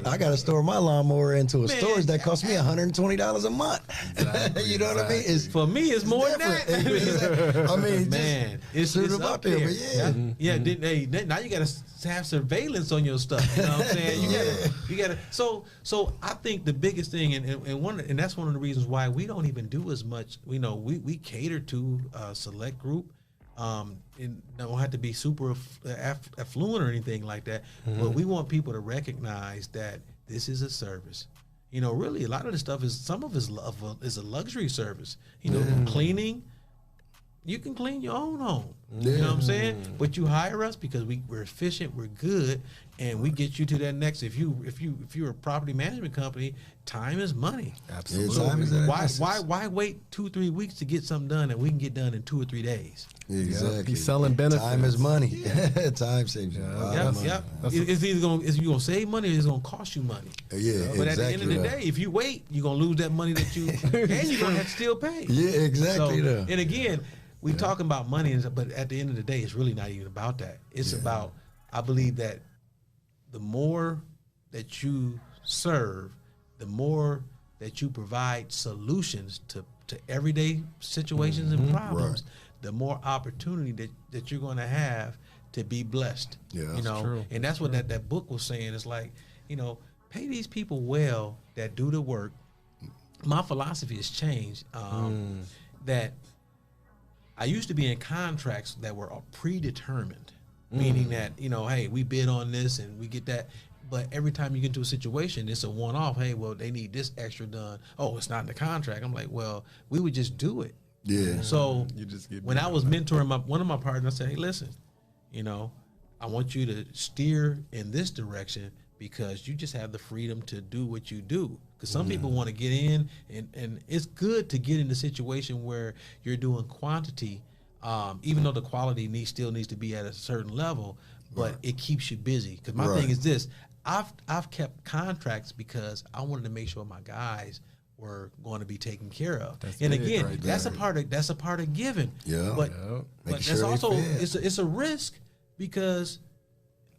I gotta store my lawnmower into a storage that costs me $120 a month. Exactly, you know what I mean? For me, it's more than that. I mean, man, it's up there. But now you gotta have surveillance on your stuff. You know what I'm saying? You gotta. So I think the biggest thing, and that's one of the reasons why we don't even do as much. We cater to a select group. And don't have to be super affluent or anything like that. But we want people to recognize that this is a service. Really, a lot of the stuff is a luxury service. Cleaning. You can clean your own home. You know what I'm saying? But you hire us because we're efficient, we're good, and we get you to that next. If you're a property management company, time is money. Absolutely. Yeah, time is why wait 2-3 weeks to get something done that we can get done in 2 or 3 days? Exactly. He's selling benefits. Time is money. Time saves you. Yep. It's either you're gonna save money or it's gonna cost you money. Yeah, But at the end of the day, if you wait, you're gonna lose that money that you and you're gonna have to still pay. Yeah, exactly. So, and again, we talking about money, but at the end of the day, it's really not even about that. It's about, I believe that the more that you serve, the more that you provide solutions to everyday situations and problems, the more opportunity that you're going to have to be blessed. Yeah, that's true. And that's what that book was saying. It's like, pay these people well that do the work. My philosophy has changed. That I used to be in contracts that were predetermined, meaning that, hey, we bid on this and we get that. But every time you get into a situation, it's a one-off. Hey, well, they need this extra done. Oh, it's not in the contract. I'm like, well, we would just do it. Yeah. So You just get when I was mentoring one of my partners, I said, hey, listen, I want you to steer in this direction because you just have the freedom to do what you do. Because some people want to get in, and it's good to get in the situation where you're doing quantity, even though the quality still needs to be at a certain level, but it keeps you busy. Because my thing is this, I've kept contracts because I wanted to make sure my guys were going to be taken care of. And again, that's a part of giving. Yeah. But that's also it's a risk because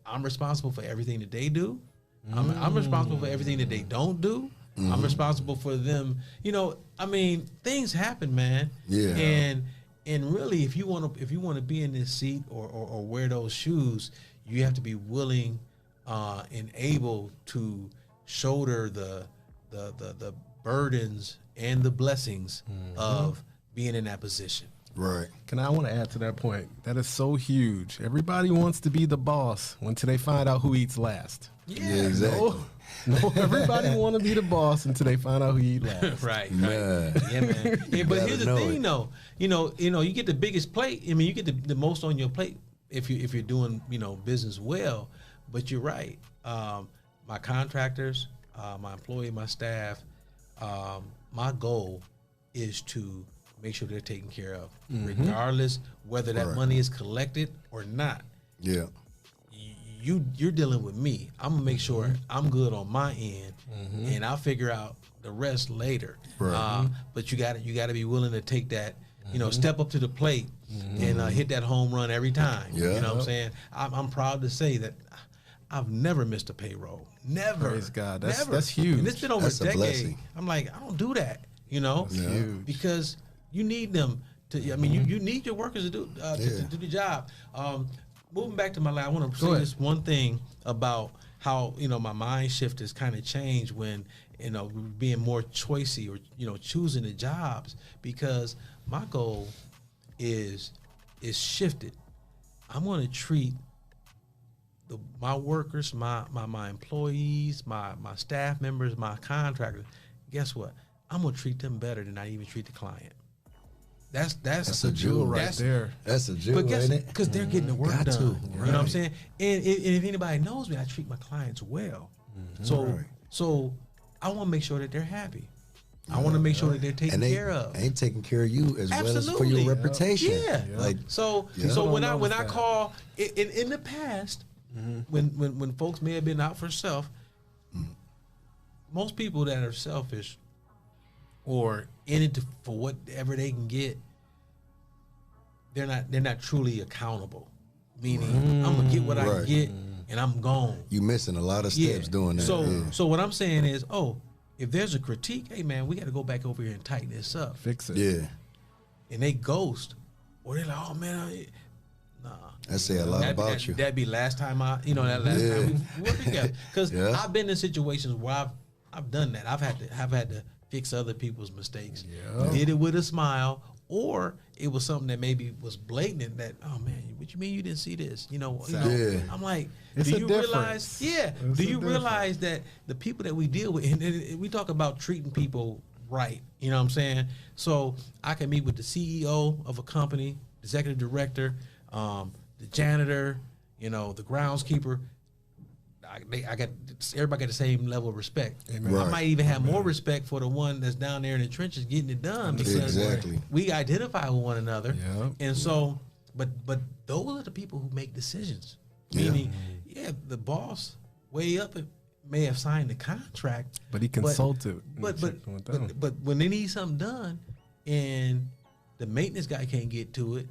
I'm responsible for everything that they do. I'm responsible for everything that they don't do. I'm responsible for them. Things happen, man. Yeah. And really, if you want to be in this seat or wear those shoes, you have to be willing and able to shoulder the burdens and the blessings of being in that position. Right. I want to add to that point. That is so huge. Everybody wants to be the boss until they find out who eats last. Yeah, exactly. No, everybody want to be the boss until they find out who eat last. Right. Yeah, man. Yeah, but here's the thing, though. You get the biggest plate. I mean, you get the most on your plate if you're doing business well. But you're right. My contractors, my employee, my staff. My goal is to make sure they're taken care of, regardless whether that money is collected or not. Yeah. You're dealing with me. I'm gonna make sure I'm good on my end, and I'll figure out the rest later. Right. But you got to be willing to take that, step up to the plate and hit that home run every time. Yeah. You know what I'm saying? I'm proud to say that I've never missed a payroll. Never. Praise God. That's huge. And it's been over a decade. I'm like, I don't do that. That's huge. Because you need them to. I mean, you need your workers to do the job. Moving back to my life, I want to say this one thing about how my mind shift has kind of changed when being more choicey or choosing the jobs, because my goal is shifted. I'm going to treat my workers, my employees, my staff members, my contractors. Guess what? I'm going to treat them better than I even treat the client. That's a jewel right there. That's a jewel, ain't it? Because they're getting the work Got done. to, You know what I'm saying? And if anybody knows me, I treat my clients well. So I want to make sure that they're happy. I want to make sure that they're taken care of. And taking care of you as well as for your reputation. Yeah. Like so when I call in the past, when folks may have been out for self, most people that are selfish or in it for whatever they can get, they're not truly accountable. Meaning, I'm gonna get what I can get, and I'm gone. You missing a lot of steps doing that. So what I'm saying is, if there's a critique, hey man, we got to go back over here and tighten this up, fix it. Yeah. And they ghost, or they're like, oh man, nah. That say a lot about you. That'd be last time time we worked together. Because I've been in situations where I've done that. I've had to fix other people's mistakes. Yeah. Did it with a smile, or it was something that maybe was blatant that, oh man, what you mean you didn't see this? I'm like, do you realize? Yeah. Do you realize that the people that we deal with, and we talk about treating people right, you know what I'm saying? So I can meet with the CEO of a company, the executive director, the janitor, the groundskeeper. Everybody got the same level of respect. Right. I might even have more respect for the one that's down there in the trenches getting it done because we identify with one another. Yeah. And so, but those are the people who make decisions. Meaning, the boss way up may have signed the contract, but he consulted. But when they need something done and the maintenance guy can't get to it,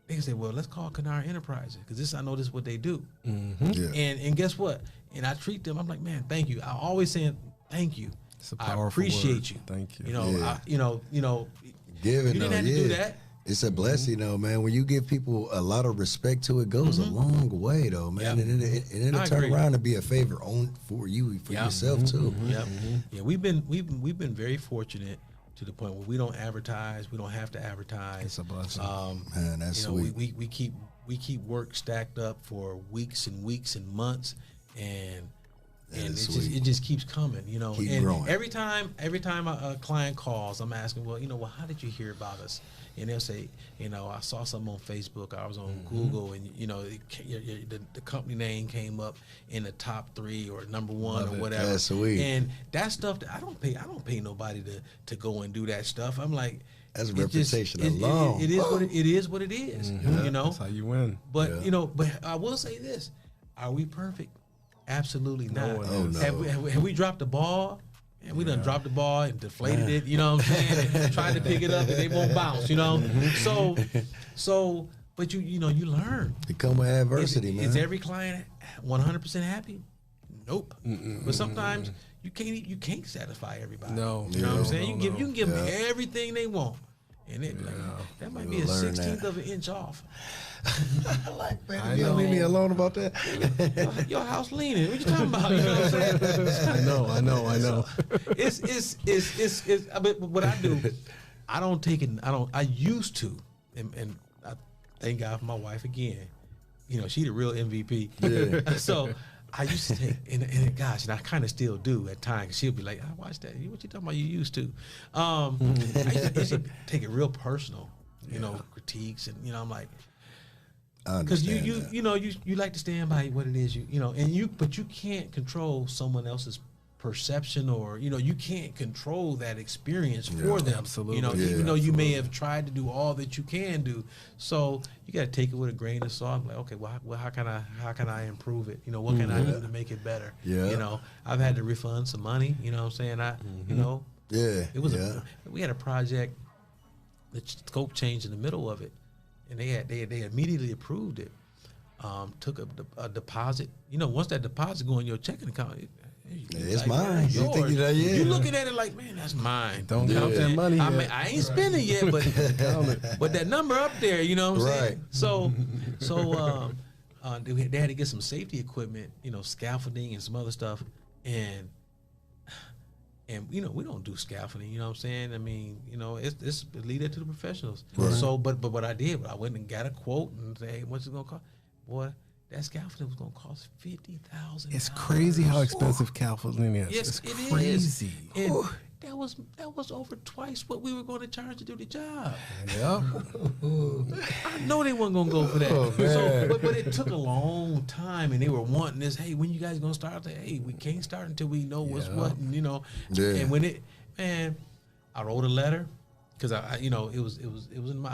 they can say, well, let's call Keller Enterprises because I know this is what they do. Mm-hmm. Yeah. And guess what? And I treat them, I'm like, man, thank you. I always saying thank you. I appreciate you. Thank you. Give it. You didn't have to do that. It's a blessing, though, man. When you give people a lot of respect to it, goes a long way, though, man. And it'll turn around and be a favor for you, for yourself too. Yeah, we've been very fortunate to the point where we don't advertise. We don't have to advertise. It's a blessing. Man, that's sweet. We keep work stacked up for weeks and weeks and months, and it just keeps coming. Keep growing. Every time a client calls, I'm asking, well, how did you hear about us? And they'll say, I saw something on Facebook, I was on Google, and the company name came up in the top 3 or number 1 or whatever. That's sweet. And that stuff that I don't pay nobody to go and do that stuff. I'm like, that's reputation alone. It is what it is. Mm-hmm. That's how you win. But but I will say this: are we perfect? Absolutely not. No. Have we dropped the ball? And we done dropped the ball and deflated it, you know what I'm saying? And tried to pick it up and they won't bounce, So, but you learn. It come with adversity, man. Is every client 100% happy? Nope. But sometimes you can't satisfy everybody. No. You know what I'm saying? You can give them everything they want. And that might be a 16th of an inch off. You don't leave me alone about that. Your house leaning. What you talking about? You know what I'm saying? I know. It's but what I do, I don't take it. I used to, and I thank God for my wife again. She the real MVP. Yeah. So I used to take, and gosh, and I kind of still do at times. She'll be like, I watched that. What you talking about? You used to. I used to take it real personal. Critiques, and I'm like. Because you like to stand by what it is but you can't control someone else's perception or you can't control that experience for them. Absolutely. Even though you may have tried to do all that you can do, so you got to take it with a grain of salt. Like, okay, well, how can I improve it? What can I do to make it better? Yeah. I've had to refund some money. You know what I'm saying? It was we had a project. The scope changed in the middle of it. And they immediately approved it. Took a deposit. Once that deposit go in your checking account, it's like, mine. You looking at it like, man, that's mine. Don't count that money. I ain't spending yet, but but that number up there, you know what I'm saying? So they had to get some safety equipment, scaffolding and some other stuff, and we don't do scaffolding, you know what I'm saying? I mean, it's leave that to the professionals. Right. So, but what I did, I went and got a quote and said, hey, what's it gonna cost? Boy, that scaffolding was gonna cost $50,000. It's crazy how expensive scaffolding is. Yes, it's crazy. That was over twice what we were going to charge to do the job. Yeah. I know they weren't gonna go for that. Oh, man. But it took a long time, and they were wanting this. Hey, when you guys gonna start? Like, hey, we can't start until we know what's what, and Yeah. And when I wrote a letter because I it was in my.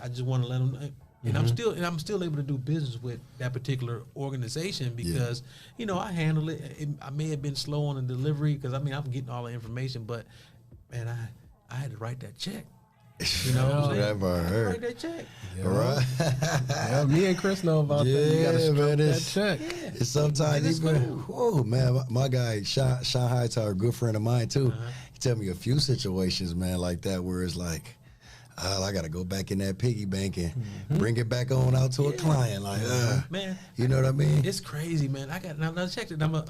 I just want to let them know. And I'm still able to do business with that particular organization because I handle it. I may have been slow on the delivery because I'm getting all the information, but man, I had to write that check. You know what I'm saying? Never heard. Write that check. Yeah. Right? Yeah, me and Chris know about that. You got to stroke that check. Yeah. It's sometimes And it's even, oh man, my guy Sean Hightower, a good friend of mine too. He tell me a few situations, man, like that where it's like, I got to go back in that piggy bank and bring it back on out to a client. Like, Man, you know what I mean? it's crazy, man. I got now check it. Now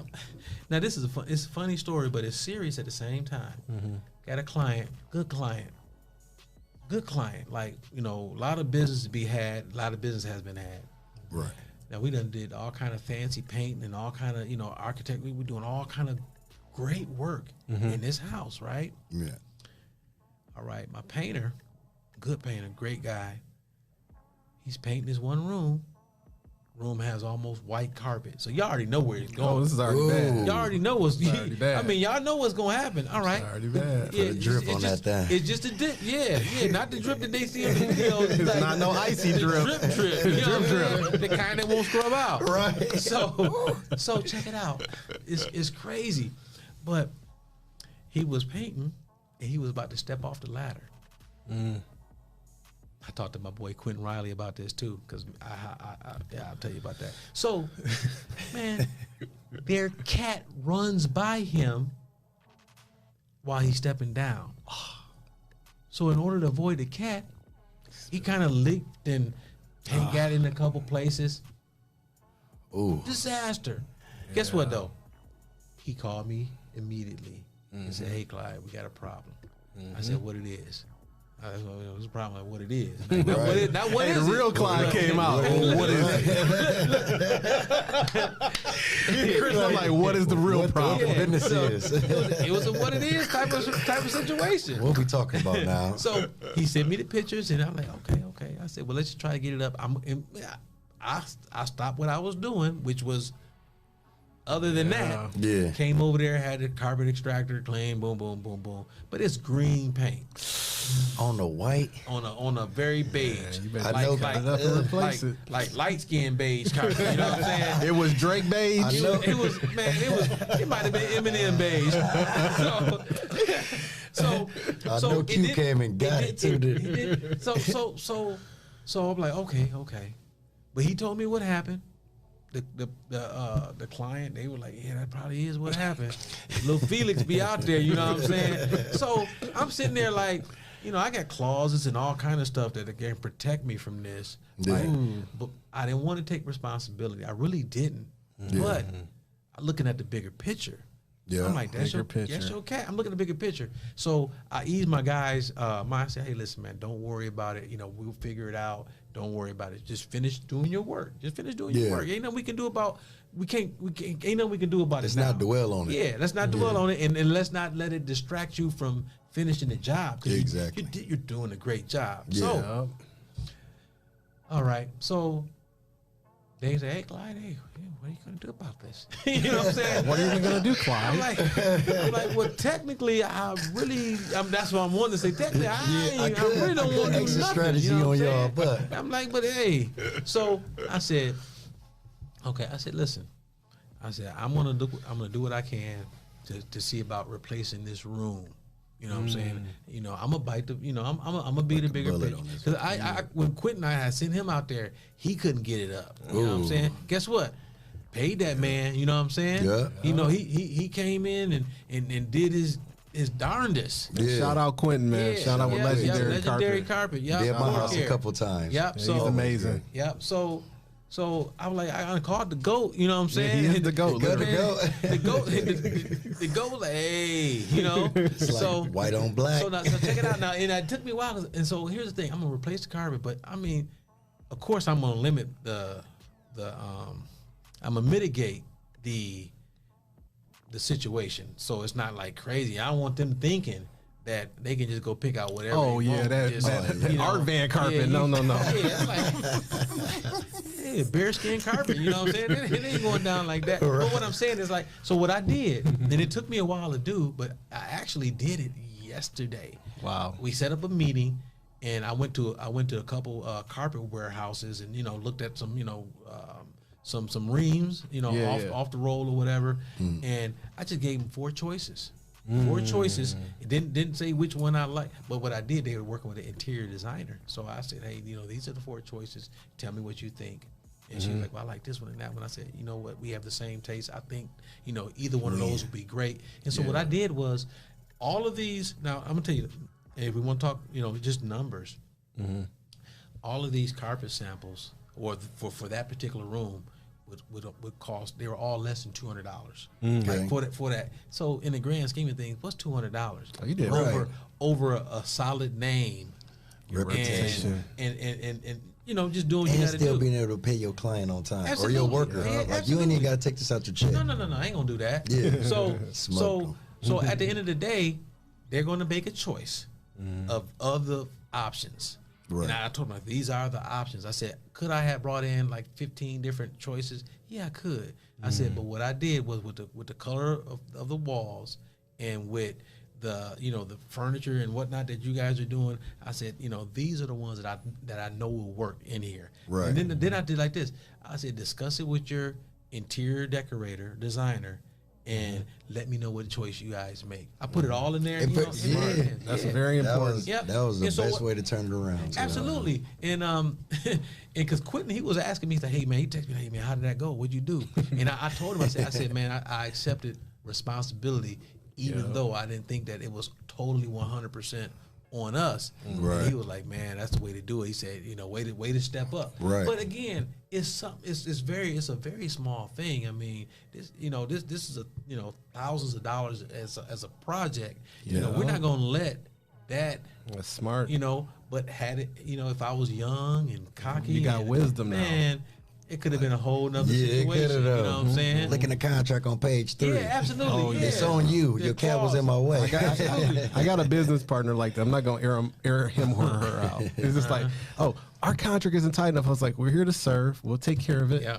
this is it's a funny story, but it's serious at the same time. Got a client, good client. Like a lot of business to be had. A lot of business has been had. Right. Now we done did all kind of fancy painting and all kind of architect. We were doing all kind of great work in this house, right? Yeah. All right, my painter, good painter, great guy. He's painting this one room. Room has almost white carpet, so y'all already know where it's going. Oh, this is already bad. Y'all already know what's. already bad. Y'all know what's gonna happen. All right, It's already bad. Put a drip on that thing. It's just a dip. Yeah, not the drip that they see on the videos. It's like, not no icy drip. The drip. You know what I'm saying? The kind that won't scrub out. Right. So check it out. It's crazy, but he was painting and he was about to step off the ladder. I talked to my boy Quentin Riley about this too, because I'll tell you about that. So, man, their cat runs by him while he's stepping down. So in order to avoid the cat, he kind of leaked and paint got in a couple places. Ooh. Disaster. Guess what though? He called me immediately and said, "Hey Clyde, we got a problem." I said, "What it is?" It's a problem like what it is. Like, not what is The real it? Clyde came out. Oh, what is it? Chris, I'm like, what is the real problem? What business So, is? It was a what it is type of situation. What we talking about now? So he sent me the pictures, and I'm like, okay. I said, well, let's try to get it up. I stopped what I was doing, which was, other than that, Yeah. came over there, had the carpet extractor clean, boom, boom, boom, boom. But it's green paint On the white? on a very beige. You better I know, cut it up and replace it. like light skin beige carpet. You know what I'm saying? It was Drake beige. I know. It might have been Eminem beige. I know Q came and got it too. He did. So I'm like, okay. But he told me what happened. The client, they were like, yeah, that probably is what happened. Little Felix be out there, you know what I'm saying? So I'm sitting there like, I got clauses and all kind of stuff that can protect me from this. Yeah. But I didn't want to take responsibility. I really didn't. Yeah. But I'm looking at the bigger picture. Yeah. I'm like, that's Bigger your picture. cat. I'm looking at the bigger picture. So I eased my guys' mind. I said, hey, listen, man, don't worry about it. We'll figure it out. Don't worry about it. Just finish doing your work. Just finish doing your Yeah. work. Ain't nothing we can do about ain't nothing we can do about Let's it now. not dwell on it. Yeah, let's not dwell on it, and let's not let it distract you from finishing the job. 'Cause Exactly. you're doing a great job. Yeah. So, all right. So they say, hey, Clyde, hey, what are you going to do about this? You know what I'm saying? What are you gonna do, I'm Clyde? like, well, technically, that's what I'm wanting to say. Technically, I really don't want to do Extra nothing. strategy You know what on I'm y'all saying? butt. I'm like, but hey. So I said, okay. I said, listen. I said, I'm gonna do what I can to see about replacing this room. You know what I'm saying? I'm gonna bite the. I'm gonna be the bigger bullet picture. on this. Because I when Quentin and I had sent him out there, he couldn't get it up. You know what I'm saying? Guess what? Paid that man. You know what I'm saying? Yeah. He came in and did his darndest. Yeah. Shout out Quentin, man. Yeah, Shout out with yeah, legendary carpet. carpet. Yeah, Be at my house a here. couple times. Yep. Yeah, So he's amazing. Yep. So I was like, I called the GOAT. You know what I'm saying? he is the GOAT, The literally. goat. The GOAT. The GOAT was like, hey, It's so like white on black. so check it out now. And it took me a while. And so here's the thing: I'm gonna replace the carpet, but of course, I'm gonna limit I'm gonna mitigate the the situation, so it's not like crazy. I don't want them thinking that they can just go pick out whatever. Oh they yeah, want. that Just, you know, art van carpet. yeah, No. Yeah, it's like, yeah, bearskin carpet. You know what I'm saying? It ain't going down like that. But what I'm saying is like, so what I did, and it took me a while to do, but I actually did it yesterday. Wow. We set up a meeting, and I went to a couple carpet warehouses, and looked at some some reams, off the roll or whatever, and I just gave them 4 choices. 4 choices. It didn't say which one I like, but what I did, they were working with an interior designer. So I said, hey, these are the 4 choices. Tell me what you think. And she was like, well, I like this one and that one. I said, you know what? We have the same taste. I think, either one of those would be great. And so what I did was, all of these. Now I'm gonna tell you, if we want to talk, just numbers. All of these carpet samples, or for that particular room, would cost. They were all less than $200. Like for that. So in the grand scheme of things, what's $200? Oh, you did over a solid name, reputation, and just doing what you and got to do. still being able to pay your client on time, Absolutely. or your worker. Yeah, like you ain't even got to take this out your check. No, I ain't gonna do that. Yeah. So at the end of the day, they're gonna make a choice of the options. Right. And I told them, these are the options. I said, could I have brought in like 15 different choices? Yeah, I could. I said, but what I did was with the color of the walls and with the the furniture and whatnot that you guys are doing, I said, these are the ones that I know will work in here. Right. And then I did like this. I said, discuss it with your interior designer, and let me know what choice you guys make. I put it all in there. That's very important. That was the best way to turn it around. Absolutely. And because Quentin, he was asking me, he said, hey man, he texted me, hey man, how did that go? What'd you do? And I told him, I said, man, I accepted responsibility, even though I didn't think that it was totally 100% on us. Right. And he was like, man, that's the way to do it. He said, way to step up. Right. But again, it's a very small thing. I mean, this is thousands of dollars as a project. We're not gonna let that. That's smart. But had it, if I was young and cocky, you got wisdom man, now. It could have been a whole nother situation. You know what I'm saying? Look in the contract on page 3. Yeah, absolutely. It's on you. Your cat was in my way. I got a business partner like that. I'm not going to air him or her out. It's just like, oh, our contract isn't tight enough. I was like, we're here to serve. We'll take care of it. Yeah.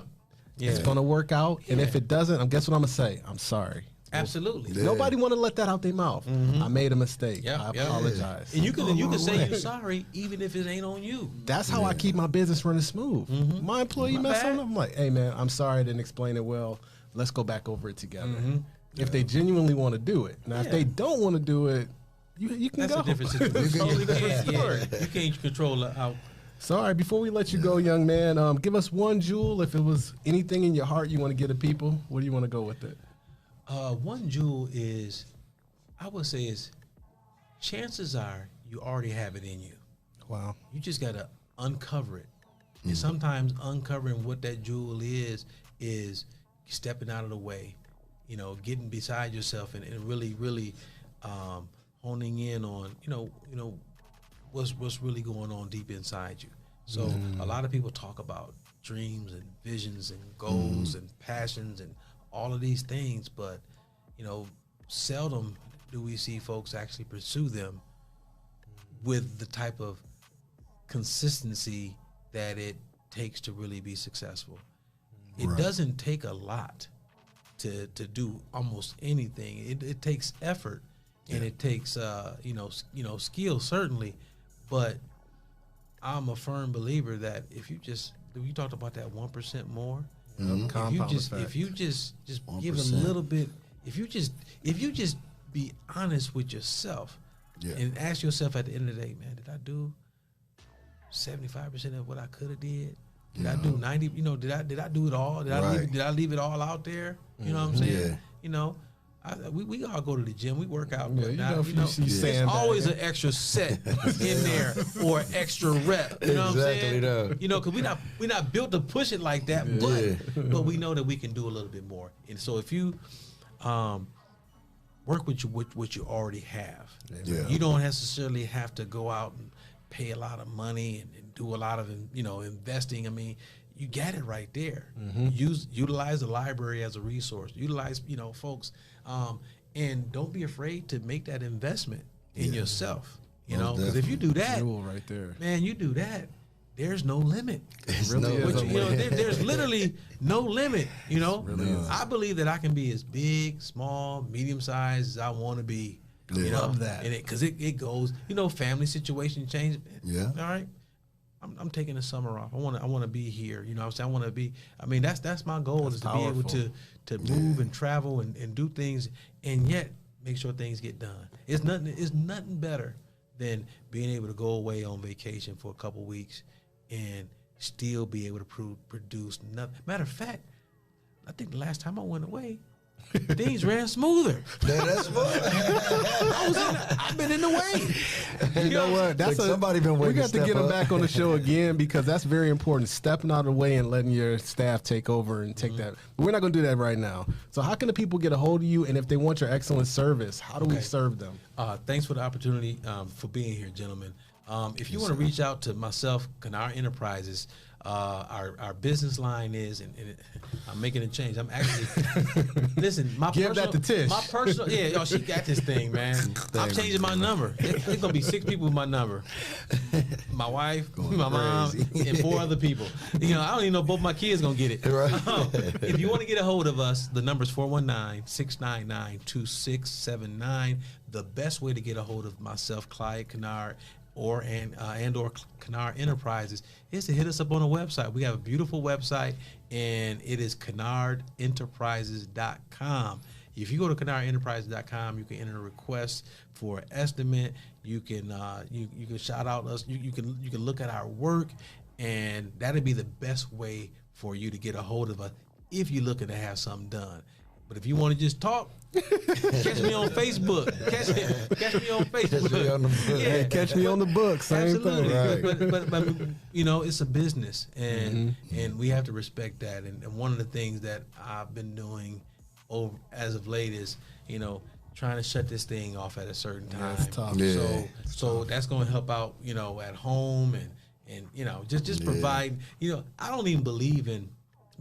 It's going to work out. And if it doesn't, guess what I'm going to say? I'm sorry. Absolutely. Yeah. Nobody want to let that out their mouth. I made a mistake. I apologize. And you can say you're sorry even if it ain't on you. That's how I keep my business running smooth. My employee mess on them, I'm like, hey man, I'm sorry I didn't explain it well. Let's go back over it together. If they genuinely want to do it. Now if they don't want to do it, you can That's go. a different situation. You can't control how. So all right, before we let you go, young man, give us one jewel. If it was anything in your heart you want to give to people, what do you want to go with it? One jewel is, I would say, is chances are you already have it in you. Wow. You just got to uncover it. And sometimes uncovering what that jewel is stepping out of the way, getting beside yourself and really, really honing in on, what's really going on deep inside you. So a lot of people talk about dreams and visions and goals and passions and all of these things, but seldom do we see folks actually pursue them with the type of consistency that it takes to really be successful. It doesn't take a lot to do almost anything. It takes effort and it takes skill certainly, but I'm a firm believer that if you talked about that 1% more. If you just give them a little bit, if you just be honest with yourself and ask yourself at the end of the day, man, did I do 75% of what I could have did? Did I do 90? Did I do it all? Did I leave it all out there? You know what I'm saying? We all go to the gym. We work out. There's always an extra set in there or extra rep. You know what I'm saying? Because we're not built to push it like that, but we know that we can do a little bit more. And so if you work with what you already have, you don't necessarily have to go out and pay a lot of money and do a lot of investing. I mean, you got it right there. Utilize the library as a resource. Utilize, folks, and don't be afraid to make that investment in yourself. Because if you do that, right there, man, you do that. There's no limit. Really there's literally no limit. I believe that I can be as big, small, medium sized as I want to be. Love that. And because it goes, family situation change. Yeah. All right. I'm taking the summer off. I want to be here. What I'm saying? I want to be. I mean, that's my goal, is to powerful. be able to move and travel and do things, and yet make sure things get done. It's nothing better than being able to go away on vacation for a couple weeks and still be able to produce nothing. Matter of fact, I think the last time I went away, things ran smoother. Yeah, that's fun. I've been in the way. You know what? That's somebody been waiting. We got to get him back on the show again, because that's very important. Stepping out of the way and letting your staff take over and take that. But we're not going to do that right now. So how can the people get a hold of you? And if they want your excellent service, how do we serve them? Thanks for the opportunity, for being here, gentlemen. If you want to reach out to myself, Keller Enterprises, our business line is, and I'm making a change. I'm actually, listen, Give that to Tish. My personal, she got this thing, man. I'm changing my number. It's going to be 6 people with my number. My wife, my mom, and 4 other people. I don't even know both my kids going to get it. Right. If you want to get a hold of us, the number is 419-699-2679. The best way to get a hold of myself, Clyde Keller, or Keller Enterprises, is to hit us up on the website. We have a beautiful website, and it is KennardEnterprises.com. If you go to KennardEnterprises.com, you can enter a request for an estimate. You can you can shout out us. You can look at our work, and that'd be the best way for you to get a hold of us if you're looking to have something done. But if you want to just talk, catch me on Facebook. Catch me on Facebook. Catch me on the book. Same Absolutely. thing. Right. But it's a business, and we have to respect that. And one of the things that I've been doing as of late is, trying to shut this thing off at a certain time. That's tough. Yeah. So that's going to help out, at home and just provide. I don't even believe in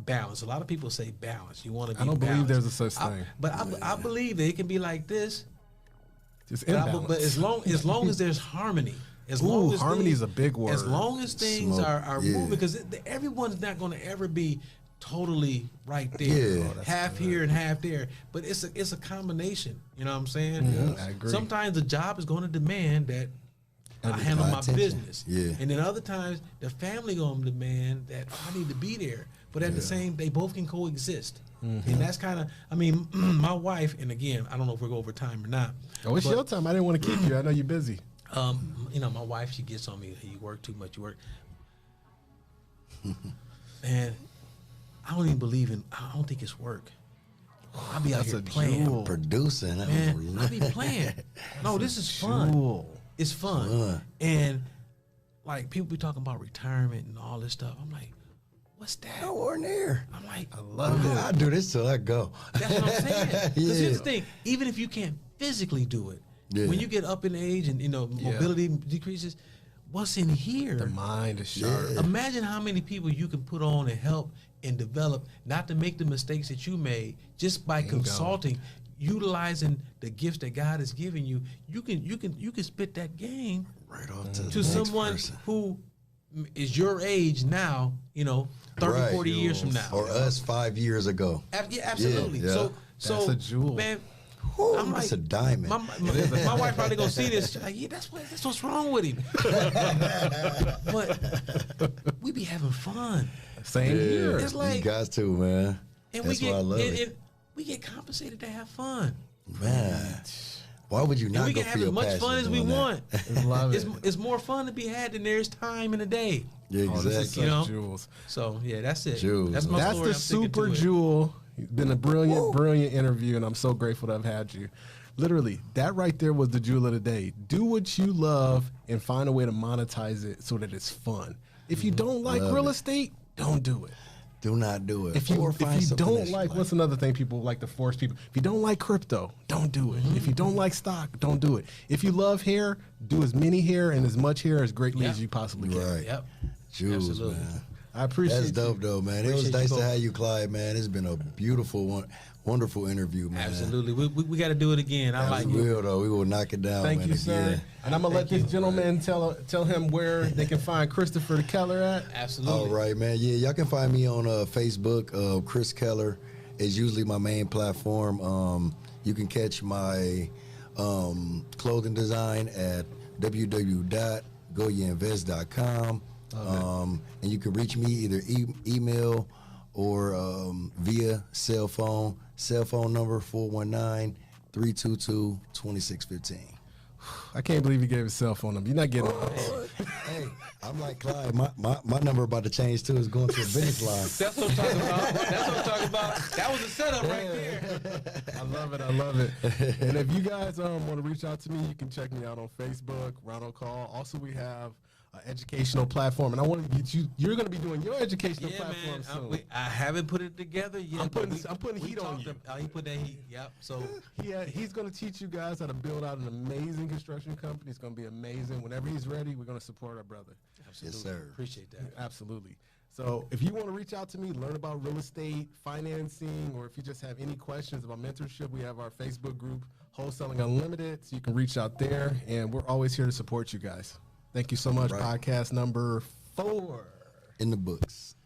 balance. A lot of people say balance. You want to be I don't balanced. believe there's a such thing. But I believe that it can be like this. Just But imbalance. as long as there's harmony. Harmony is a big word. As long as things are moving, because everyone's not going to ever be totally right there. Yeah. Half here and half there. But it's a combination. You know what I'm saying? Yeah, I agree. Sometimes the job is going to demand that I handle my business. Yeah. And then other times the family going to demand that I need to be there. But at the same, they both can coexist. And that's kind of, my wife, and again, I don't know if we're going over time or not. Oh, it's your time. I didn't want to keep you. I know you're busy. My wife, she gets on me. You work too much. You work. Man, I don't even believe in. I don't think it's work. I be out That's here a playing, jewel. Producing. man. I be playing. No, this is fun. Jewel. It's fun. And like people be talking about retirement and all this stuff. I'm like, what's that? Nowhere near. I'm like, I love it. I do this till I go. that's what I'm saying. Because Yeah. here's the thing: even if you can't physically do it, when you get up in age and mobility decreases, what's in here? The mind is sharp. Yeah. Imagine how many people you can put on and help and develop, not to make the mistakes that you made, just by consulting, utilizing the gifts that God has given you. You can spit that game Right on to someone who is your age now, 30, 40 years from now. Or us 5 years ago. Yeah, absolutely. Yeah. So That's a jewel. man. Whew, I'm that's like, a diamond. my wife probably gonna see this. She's like, yeah, that's what's wrong with him. But we be having fun, Same here. It's like- you guys too, man. and That's why I love it. we get compensated to have fun. Man, why would you And not we go can for have your as much passion fun as we doing that? want. Love it. It's more fun to be had than there's time in a day. Yeah, Oh, this is exactly. such You know? jewels. So yeah, that's it. Jewels, That's my That's story. the I'm sticking super to it. jewel. Been a brilliant interview, and I'm so grateful to have had you. Literally, that right there was the jewel of the day. Do what you love and find a way to monetize it so that it's fun. If you don't like Love real it. estate, don't do it. Do not do it. If you, Or if find you something don't that you like, what's another thing people like to force people? If you don't like crypto, don't do it. If you don't like stock, don't do it. If you love hair, do as many hair and as much hair as greatly Yeah. as you possibly can. Right. Yep. Jewels, Absolutely. man. I appreciate That's dope, though, man. It was nice to have you, Clyde, man. It's been a beautiful one. Wonderful interview, man. Absolutely. We got to do it again. I like it. We will, though. We will knock it down, Thank man, you, sir. again. And I'm going to let this gentleman tell him where they can find Christopher Keller at. Absolutely. All right, man. Yeah, y'all can find me on Facebook. Chris Keller is usually my main platform. You can catch my clothing design at www.goyainvest.com. And you can reach me either email or via cell phone. Cell phone number 419-322-2615. I can't believe he gave his cell phone number. You're not getting it. Hey, I'm like Clyde. My number about to change too. It's going to a business line. That's what I'm talking about. That's what I'm talking about. That was a setup right there. I love it. I love it. And if you guys want to reach out to me, you can check me out on Facebook, Ronald Call. Also, we have an educational platform, and I want to get you. You're going to be doing your educational platform soon. I haven't put it together yet. I'm putting heat on you. He put that heat. Yep. So he's going to teach you guys how to build out an amazing construction company. It's going to be amazing. Whenever he's ready, we're going to support our brother. Absolutely. Yes, sir. Appreciate that. Absolutely. So if you want to reach out to me, learn about real estate, financing, or if you just have any questions about mentorship, we have our Facebook group, Wholesaling Unlimited, so you can reach out there, and we're always here to support you guys. Thank you so much. Podcast number 4. In the books.